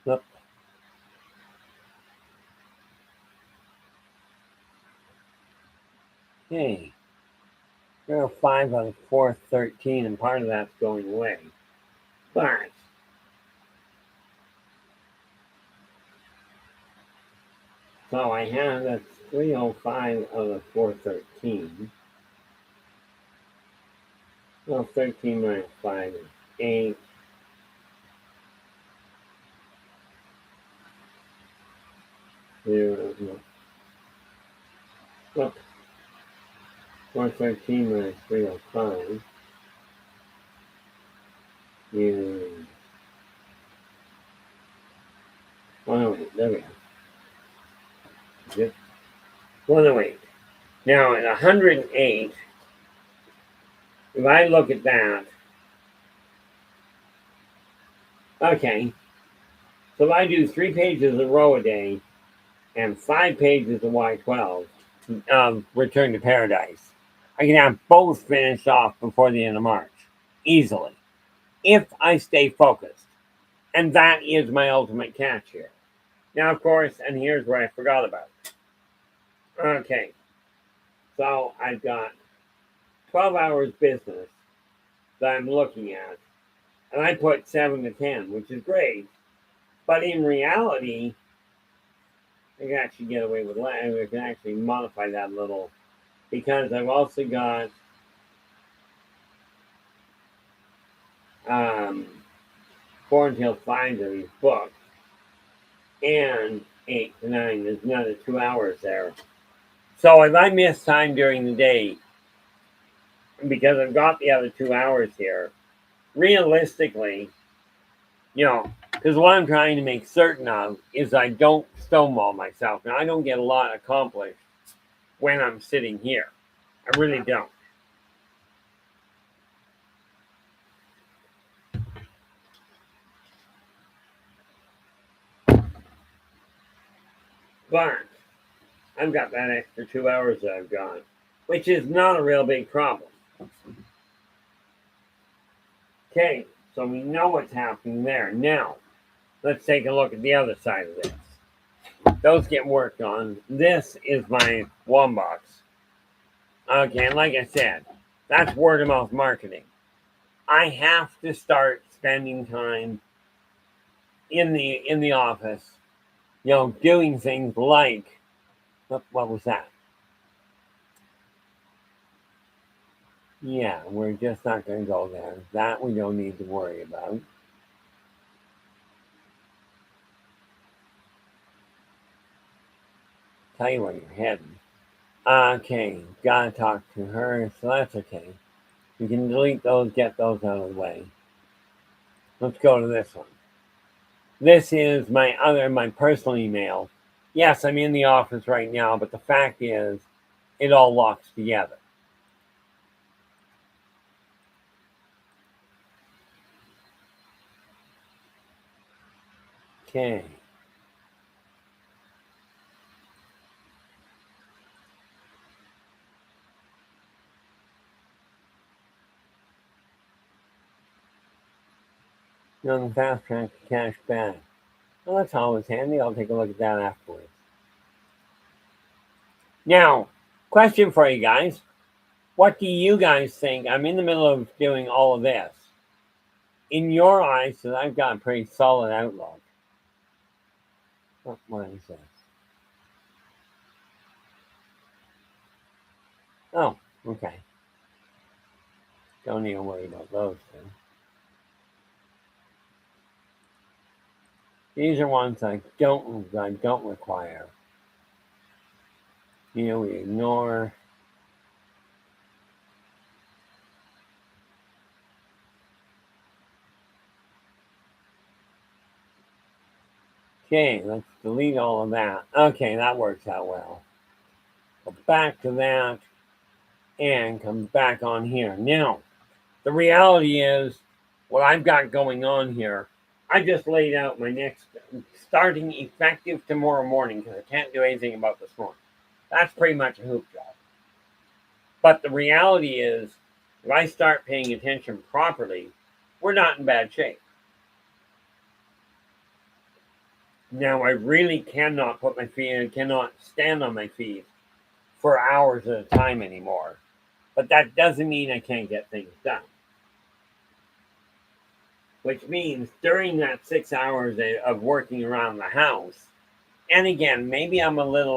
[SPEAKER 1] Look. Okay. 305 out of 413, and part of that's going away. But so I have that's 305 out of 413. Well, 13 minus 5 is 8. Zero, no. Look. 413 minus 305 is 108. There we go. 108. Now at 108, if I look at that, okay, so if I do 3 pages of row a day and 5 pages of Y12, Return to Paradise, I can have both finished off before the end of March, easily, if I stay focused. And that is my ultimate catch here. Now, of course, and here's what I forgot about. Okay, so I've got 12 hours business that I'm looking at, and I put 7 to 10, which is great. But in reality, I can actually get away with less. I can actually modify that a little because I've also got um, 4 until 5 of these books and 8 to 9. There's another 2 hours there. So if I miss time during the day, because I've got the other 2 hours here, realistically, because what I'm trying to make certain of is I don't stonewall myself. Now, I don't get a lot accomplished when I'm sitting here. I really don't. But I've got that extra 2 hours that I've got, which is not a real big problem. Okay, so we know what's happening there. Now, let's take a look at the other side of this. Those get worked on. This is my one box. Okay, and like I said, that's word of mouth marketing. I have to start spending time in the office, doing things like what was that? Yeah, we're just not going to go there. That we don't need to worry about. Tell you where you're heading. Okay, gotta talk to her, so that's okay. You can delete those, get those out of the way. Let's go to this one. This is my personal email. Yes, I'm in the office right now, but the fact is, it all locks together. Okay. On the fast track to cash back. Well, that's always handy. I'll take a look at that afterwards. Now, question for you guys. What do you guys think? I'm in the middle of doing all of this. In your eyes, because I've got a pretty solid outlook. What is this? Oh, okay. Don't need to worry about those two. These are ones I don't require. We ignore. Okay, let's delete all of that. Okay, that works out well. Go back to that and come back on here. Now, the reality is what I've got going on here. I just laid out my next starting effective tomorrow morning because I can't do anything about this morning. That's pretty much a hoop job. But the reality is, if I start paying attention properly, we're not in bad shape. Now, I really cannot put my feet in, cannot stand on my feet for hours at a time anymore. But that doesn't mean I can't get things done. Which means during that 6 hours of working around the house, and again, maybe I'm a little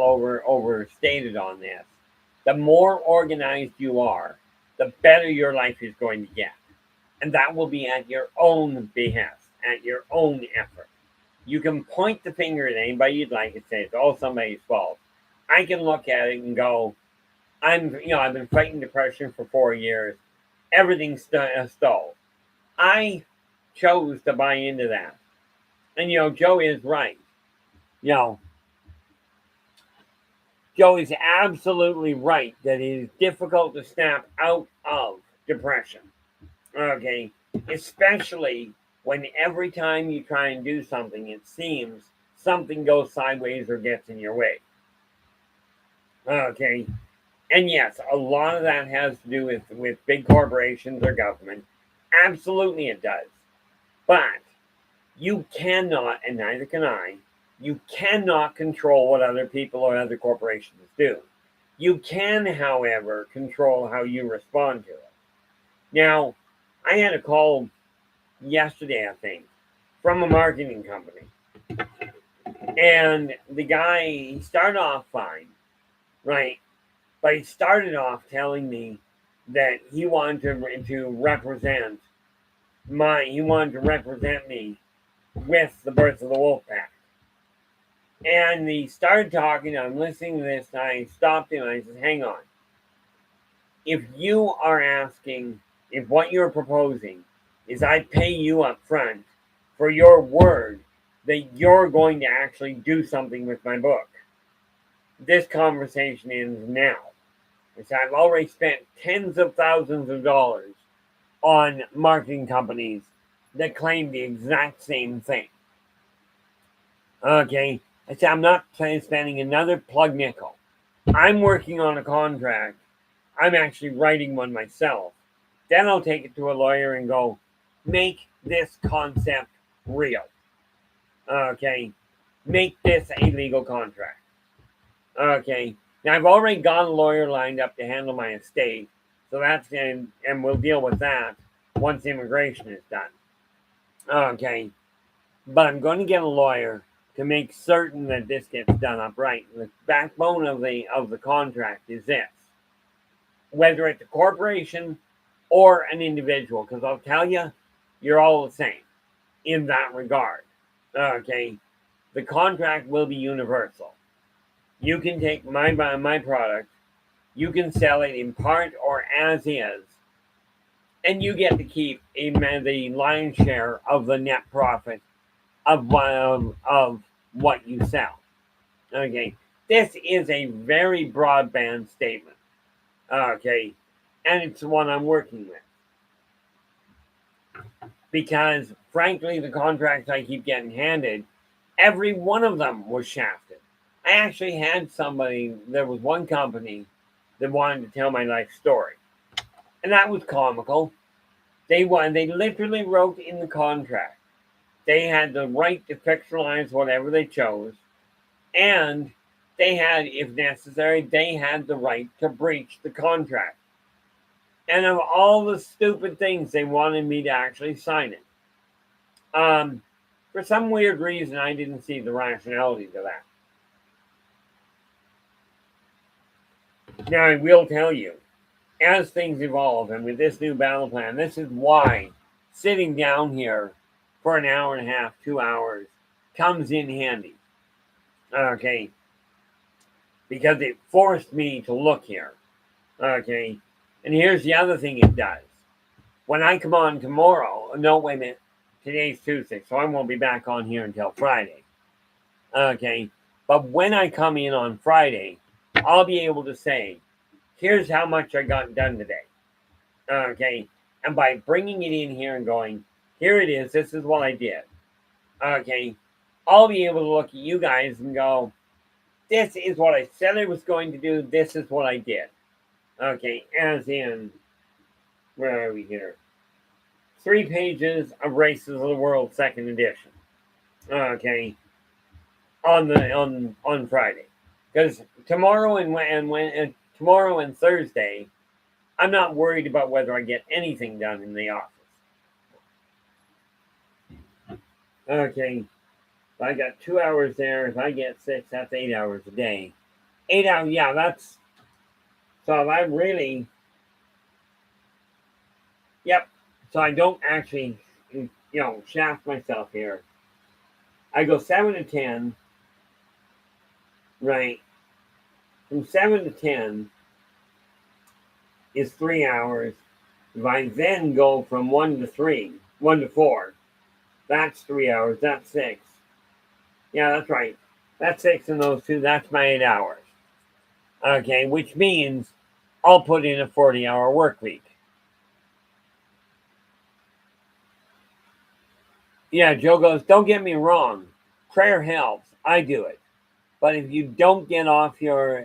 [SPEAKER 1] overstated on this. The more organized you are, the better your life is going to get. And that will be at your own behest, at your own effort. You can point the finger at anybody you'd like and say it's all somebody's fault. I can look at it and go, I've been fighting depression for 4 years. Everything's stalled. I chose to buy into that. And Joe is right. You know, Joe is absolutely right that it is difficult to snap out of depression. Okay. Especially when every time you try and do something, it seems something goes sideways or gets in your way. Okay. And yes, a lot of that has to do with big corporations or government. Absolutely it does. But you cannot, and neither can I, you cannot control what other people or other corporations do. You can, however, control how you respond to it. Now, I had a call yesterday, I think, from a marketing company. And the guy, he started off fine, right? But he started off telling me that he wanted to represent he wanted to represent me with the Birth of the Wolf Pack. And he started talking, I'm listening to this, and I stopped him and I said, hang on. If you are asking, if what you're proposing is I pay you up front for your word that you're going to actually do something with my book, this conversation ends now. Because I've already spent tens of thousands of dollars on marketing companies that claim the exact same thing. Okay, I said, I'm not spending another plug nickel. I'm working on a contract. I'm actually writing one myself. Then I'll take it to a lawyer and go, make this concept real. Okay, make this a legal contract. Okay, now I've already got a lawyer lined up to handle my estate, so that's and we'll deal with that once immigration is done. Okay, but I'm going to get a lawyer to make certain that this gets done up right. The backbone of the contract is this: whether it's a corporation or an individual, because I'll tell you, you're all the same in that regard. Okay, the contract will be universal. You can take my product, you can sell it in part or as is, and you get to keep the lion's share of the net profit of what you sell. Okay, this is a very broadband statement. Okay, and it's the one I'm working with. Because, frankly, the contracts I keep getting handed, every one of them was shafted. I actually had there was one company that wanted to tell my life story. And that was comical. They literally wrote in the contract they had the right to fictionalize whatever they chose, and they had, if necessary, they had the right to breach the contract. And of all the stupid things, they wanted me to actually sign it. For some weird reason, I didn't see the rationality to that. Now, I will tell you, as things evolve, and with this new battle plan, this is why sitting down here for an hour and a half, 2 hours, comes in handy. Okay. Because it forced me to look here. Okay. And here's the other thing it does. When I come on tomorrow, no, wait a minute. Today's Tuesday, so I won't be back on here until Friday. Okay. But when I come in on Friday, I'll be able to say, here's how much I got done today. Okay. And by bringing it in here and going, here it is, this is what I did. Okay. I'll be able to look at you guys and go, this is what I said I was going to do. This is what I did. Okay. As in, where are we here? 3 pages of Races of the World 2nd edition. Okay. On Friday. Because tomorrow and Thursday, I'm not worried about whether I get anything done in the office. Okay, I got 2 hours there. If I get 6, that's 8 hours a day. 8 hours, yeah, that's, so if I really, yep, so I don't actually, shaft myself here. I go 7 to 10, right? From 7 to 10 is 3 hours. If I then go from 1 to 4, that's 3 hours. That's 6. Yeah, that's right. That's 6 in those 2. That's my 8 hours. Okay, which means I'll put in a 40-hour work week. Yeah, Joe goes, don't get me wrong. Prayer helps. I do it. But if you don't get off your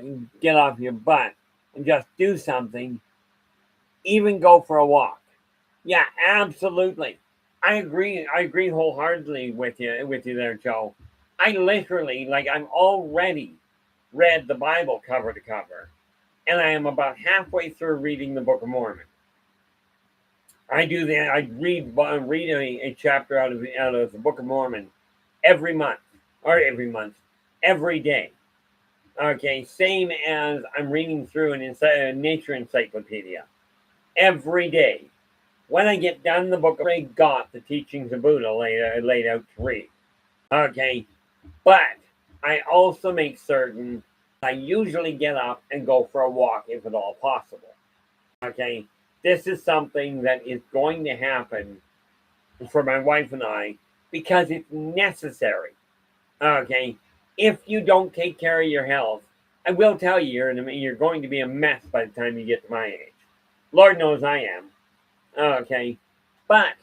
[SPEAKER 1] butt and just do something, even go for a walk. Yeah, absolutely. I agree wholeheartedly with you there, Joe. I literally, I'm already read the Bible cover to cover. and I am about halfway through reading the Book of Mormon. I do that. I read a chapter out of the Book of Mormon every month, every day. Okay, same as I'm reading through a nature encyclopedia every day. When I get done the book, I got the teachings of Buddha laid out to read. Okay, but I also make certain I usually get up and go for a walk if at all possible. Okay, this is something that is going to happen for my wife and I because it's necessary. Okay, if you don't take care of your health, I will tell you you're going to be a mess by the time you get to my age. Lord knows I am. Okay, but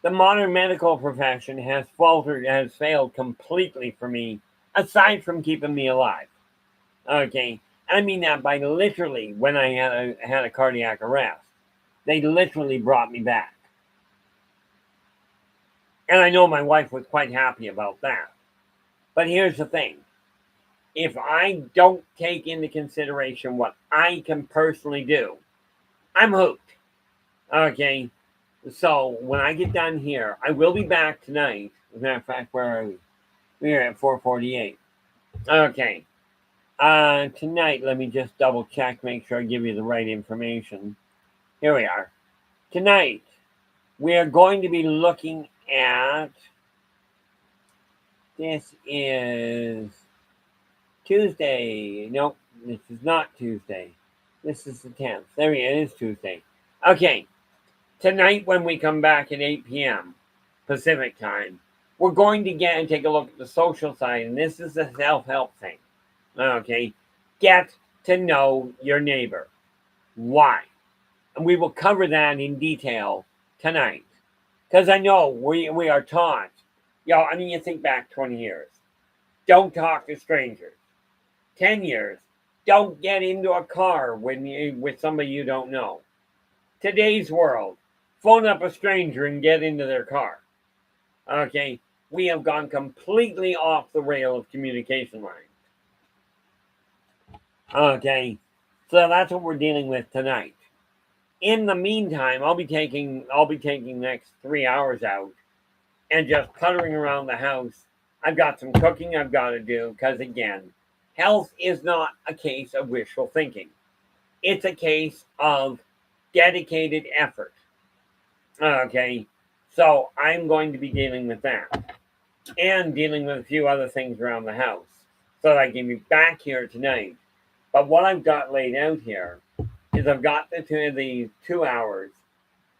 [SPEAKER 1] the modern medical profession has failed completely for me, aside from keeping me alive. Okay, I mean that by literally when I had a cardiac arrest, they literally brought me back, and I know my wife was quite happy about that. But here's the thing: if I don't take into consideration what I can personally do, I'm hooked. Okay, so when I get done here, I will be back tonight. As a matter of fact, where are we? We're at 4:48. Okay. Tonight, let me just double check, make sure I give you the right information. Here we are. Tonight, we are going to be looking at. This is Tuesday. Nope, this is not Tuesday. This is the 10th. There it is, Tuesday. Okay. Tonight, when we come back at 8 p.m. Pacific time, we're going to get and take a look at the social side, and this is a self-help thing. Okay, get to know your neighbor. Why? And we will cover that in detail tonight. Because I know we are taught. I mean, you think back 20 years. Don't talk to strangers. 10 years. Don't get into a car with somebody you don't know. Today's world. Phone up a stranger and get into their car. Okay, we have gone completely off the rail of communication lines. Okay, so that's what we're dealing with tonight. In the meantime, I'll be taking the next 3 hours out and just puttering around the house. I've got some cooking I've got to do because again, health is not a case of wishful thinking. It's a case of dedicated effort. Okay, so I'm going to be dealing with that and dealing with a few other things around the house so that I can be back here tonight. But what I've got laid out here is I've got the 2 hours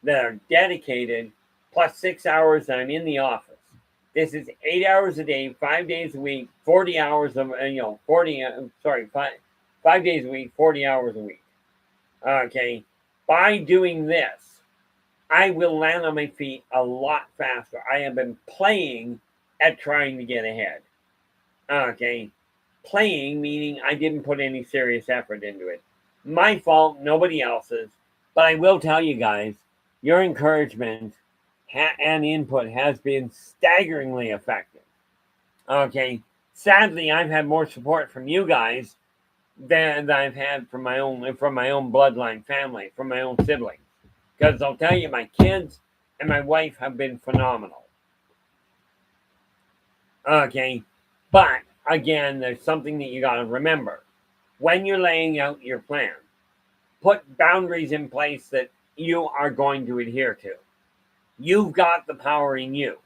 [SPEAKER 1] that are dedicated plus 6 hours that I'm in the office. This is 8 hours a day, 5 days a week, 40 hours of, 5 days a week, 40 hours a week. Okay, by doing this, I will land on my feet a lot faster. I have been playing at trying to get ahead. Okay, playing meaning I didn't put any serious effort into it. My fault, nobody else's. But I will tell you guys, your encouragement and input has been staggeringly effective. Okay, sadly, I've had more support from you guys than I've had from my own bloodline family, from my own siblings. Because I'll tell you, my kids and my wife have been phenomenal. Okay, but again, there's something that you got to remember. When you're laying out your plan, put boundaries in place that you are going to adhere to. You've got the power in you.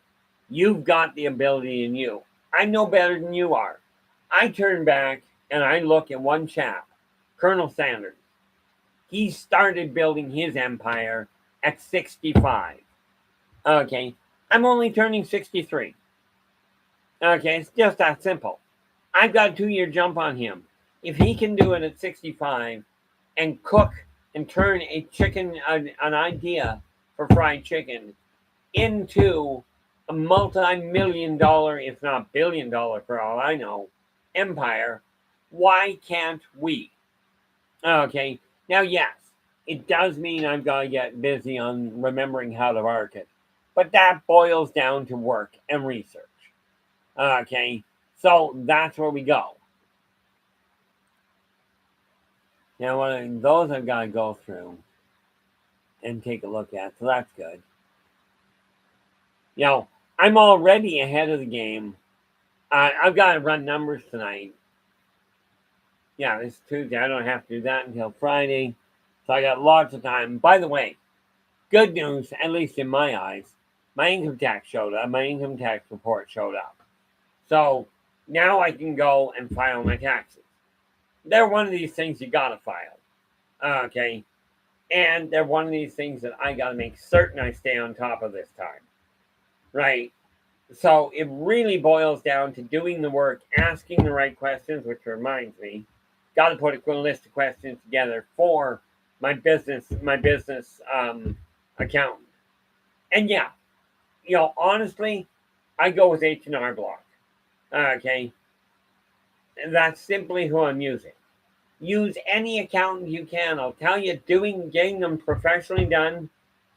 [SPEAKER 1] You've got the ability in you. I'm no better than you are. I turn back and I look at one chap, Colonel Sanders. He started building his empire at 65. Okay, I'm only turning 63. Okay, it's just that simple. I've got a 2-year jump on him. If he can do it at 65 and cook and turn an idea for fried chicken into a multi-million-dollar, if not billion-dollar for all I know, empire, why can't we? Okay, now yes, it does mean I've got to get busy on remembering how to market, but that boils down to work and research. Okay, so that's where we go. Now, one of those I've got to go through and take a look at, so that's good. I'm already ahead of the game. I've got to run numbers tonight. Yeah, it's Tuesday. I don't have to do that until Friday. So I got lots of time. By the way, good news, at least in my eyes, my income tax showed up. My income tax report showed up. So now I can go and file my taxes. They're one of these things you got to file. Okay. And they're one of these things that I got to make certain I stay on top of this time. Right. So it really boils down to doing the work, asking the right questions, which reminds me, got to put a list of questions together for my business accountant. And yeah, honestly, I go with H&R Block. Okay. And that's simply who I'm using. Use any accountant you can. I'll tell you, getting them professionally done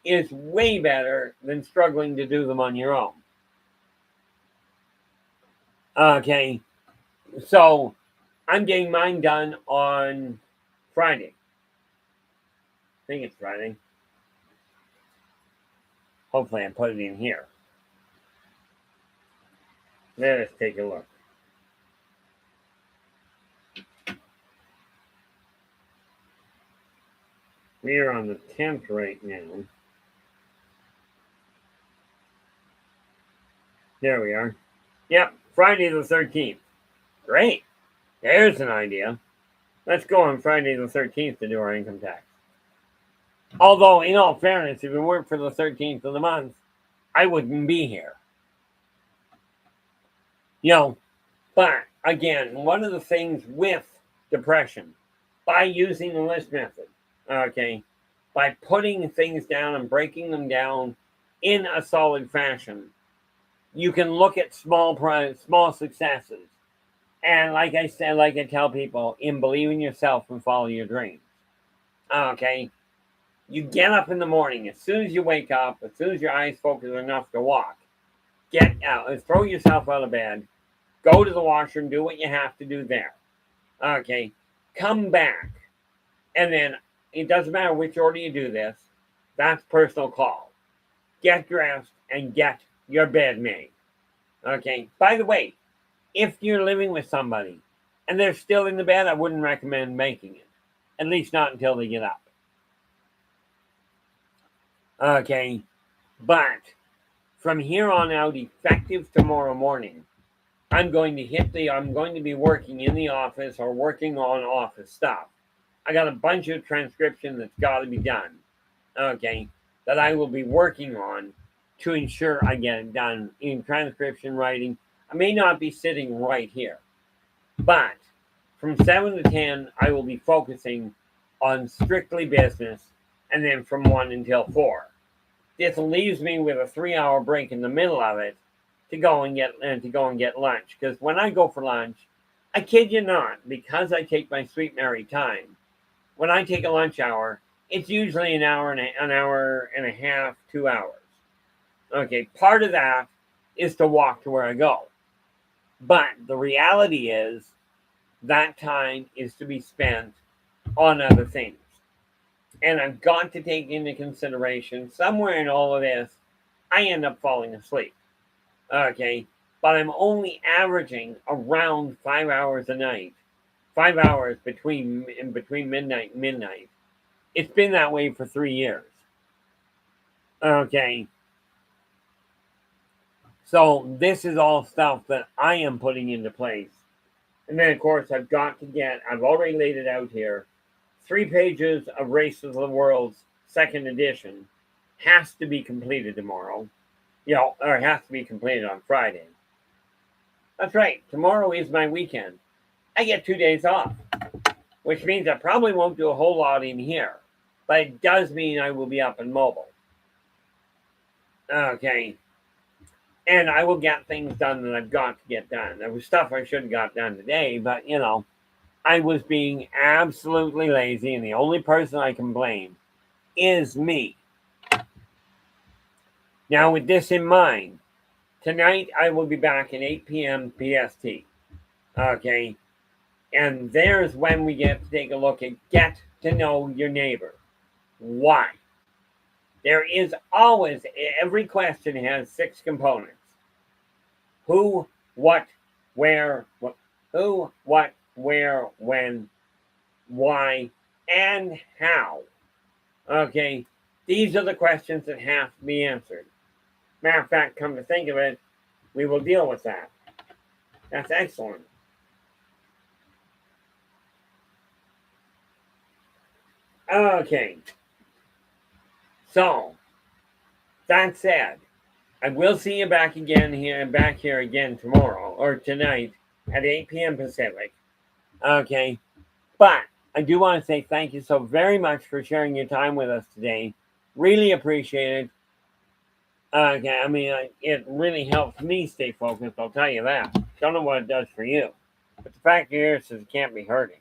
[SPEAKER 1] is way better than struggling to do them on your own. Okay, so I'm getting mine done on Friday. I think it's Friday. Hopefully I put it in here. Let us take a look. We are on the 10th right now. There we are. Yep, Friday the 13th. Great. There's an idea. Let's go on Friday the 13th to do our income tax. Although, in all fairness, if it weren't for the 13th of the month, I wouldn't be here. But again, one of the things with depression, by using the list method, okay, by putting things down and breaking them down in a solid fashion, you can look at small successes. And like I said, like I tell people, believe in yourself and follow your dreams. Okay. You get up in the morning, as soon as you wake up, as soon as your eyes focus enough to walk, get out and throw yourself out of bed, go to the washroom, do what you have to do there. Okay. Come back. And then it doesn't matter which order you do this. That's personal call. Get dressed and get your bed made. Okay. By the way, if you're living with somebody and they're still in the bed, I wouldn't recommend making it. At least not until they get up. Okay. But from here on out, effective tomorrow morning, I'm going to be working in the office or working on office stuff. I got a bunch of transcription that's got to be done. Okay. That I will be working on to ensure I get it done in transcription writing. I may not be sitting right here, but from 7 to 10, I will be focusing on strictly business, and then from 1 until 4. This leaves me with a 3-hour break in the middle of it to go and get lunch. Because when I go for lunch, I kid you not, because I take my sweet merry time. When I take a lunch hour, it's usually an hour and a half, 2 hours. Okay, part of that is to walk to where I go. But the reality is that time is to be spent on other things. And I've got to take into consideration somewhere in all of this, I end up falling asleep. Okay, but I'm only averaging around 5 hours a night. 5 hours between midnight and midnight. It's been that way for 3 years. Okay. So this is all stuff that I am putting into place. And then, of course, I've already laid it out here. 3 pages of Race of the World's second edition has to be completed tomorrow. Or has to be completed on Friday. That's right. Tomorrow is my weekend. I get 2 days off, which means I probably won't do a whole lot in here. But it does mean I will be up and mobile. Okay. And I will get things done that I've got to get done. There was stuff I should have got done today, but, I was being absolutely lazy, and the only person I can blame is me. Now, with this in mind, tonight I will be back at 8 p.m. PST. Okay. And there's when we get to take a look at get to know your neighbor. Why? There is always, every question has 6 components. Who, what, where, who, what, where, when, why, and how. Okay, these are the questions that have to be answered. Matter of fact, come to think of it, we will deal with that. That's excellent. Okay. So, that said, I will see you back here again tomorrow or tonight at 8 p.m. Pacific. Okay. But I do want to say thank you so very much for sharing your time with us today. Really appreciate it. Okay, I mean, it really helps me stay focused, I'll tell you that. Don't know what it does for you. But the fact here is it can't be hurting.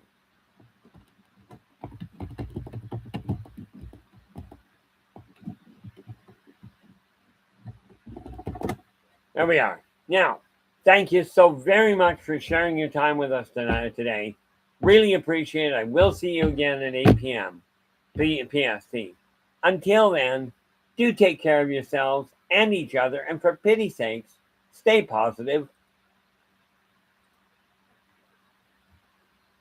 [SPEAKER 1] There we are. Now, thank you so very much for sharing your time with us today. Really appreciate it. I will see you again at 8 p.m. PST. Until then, do take care of yourselves and each other, and for pity's sakes, stay positive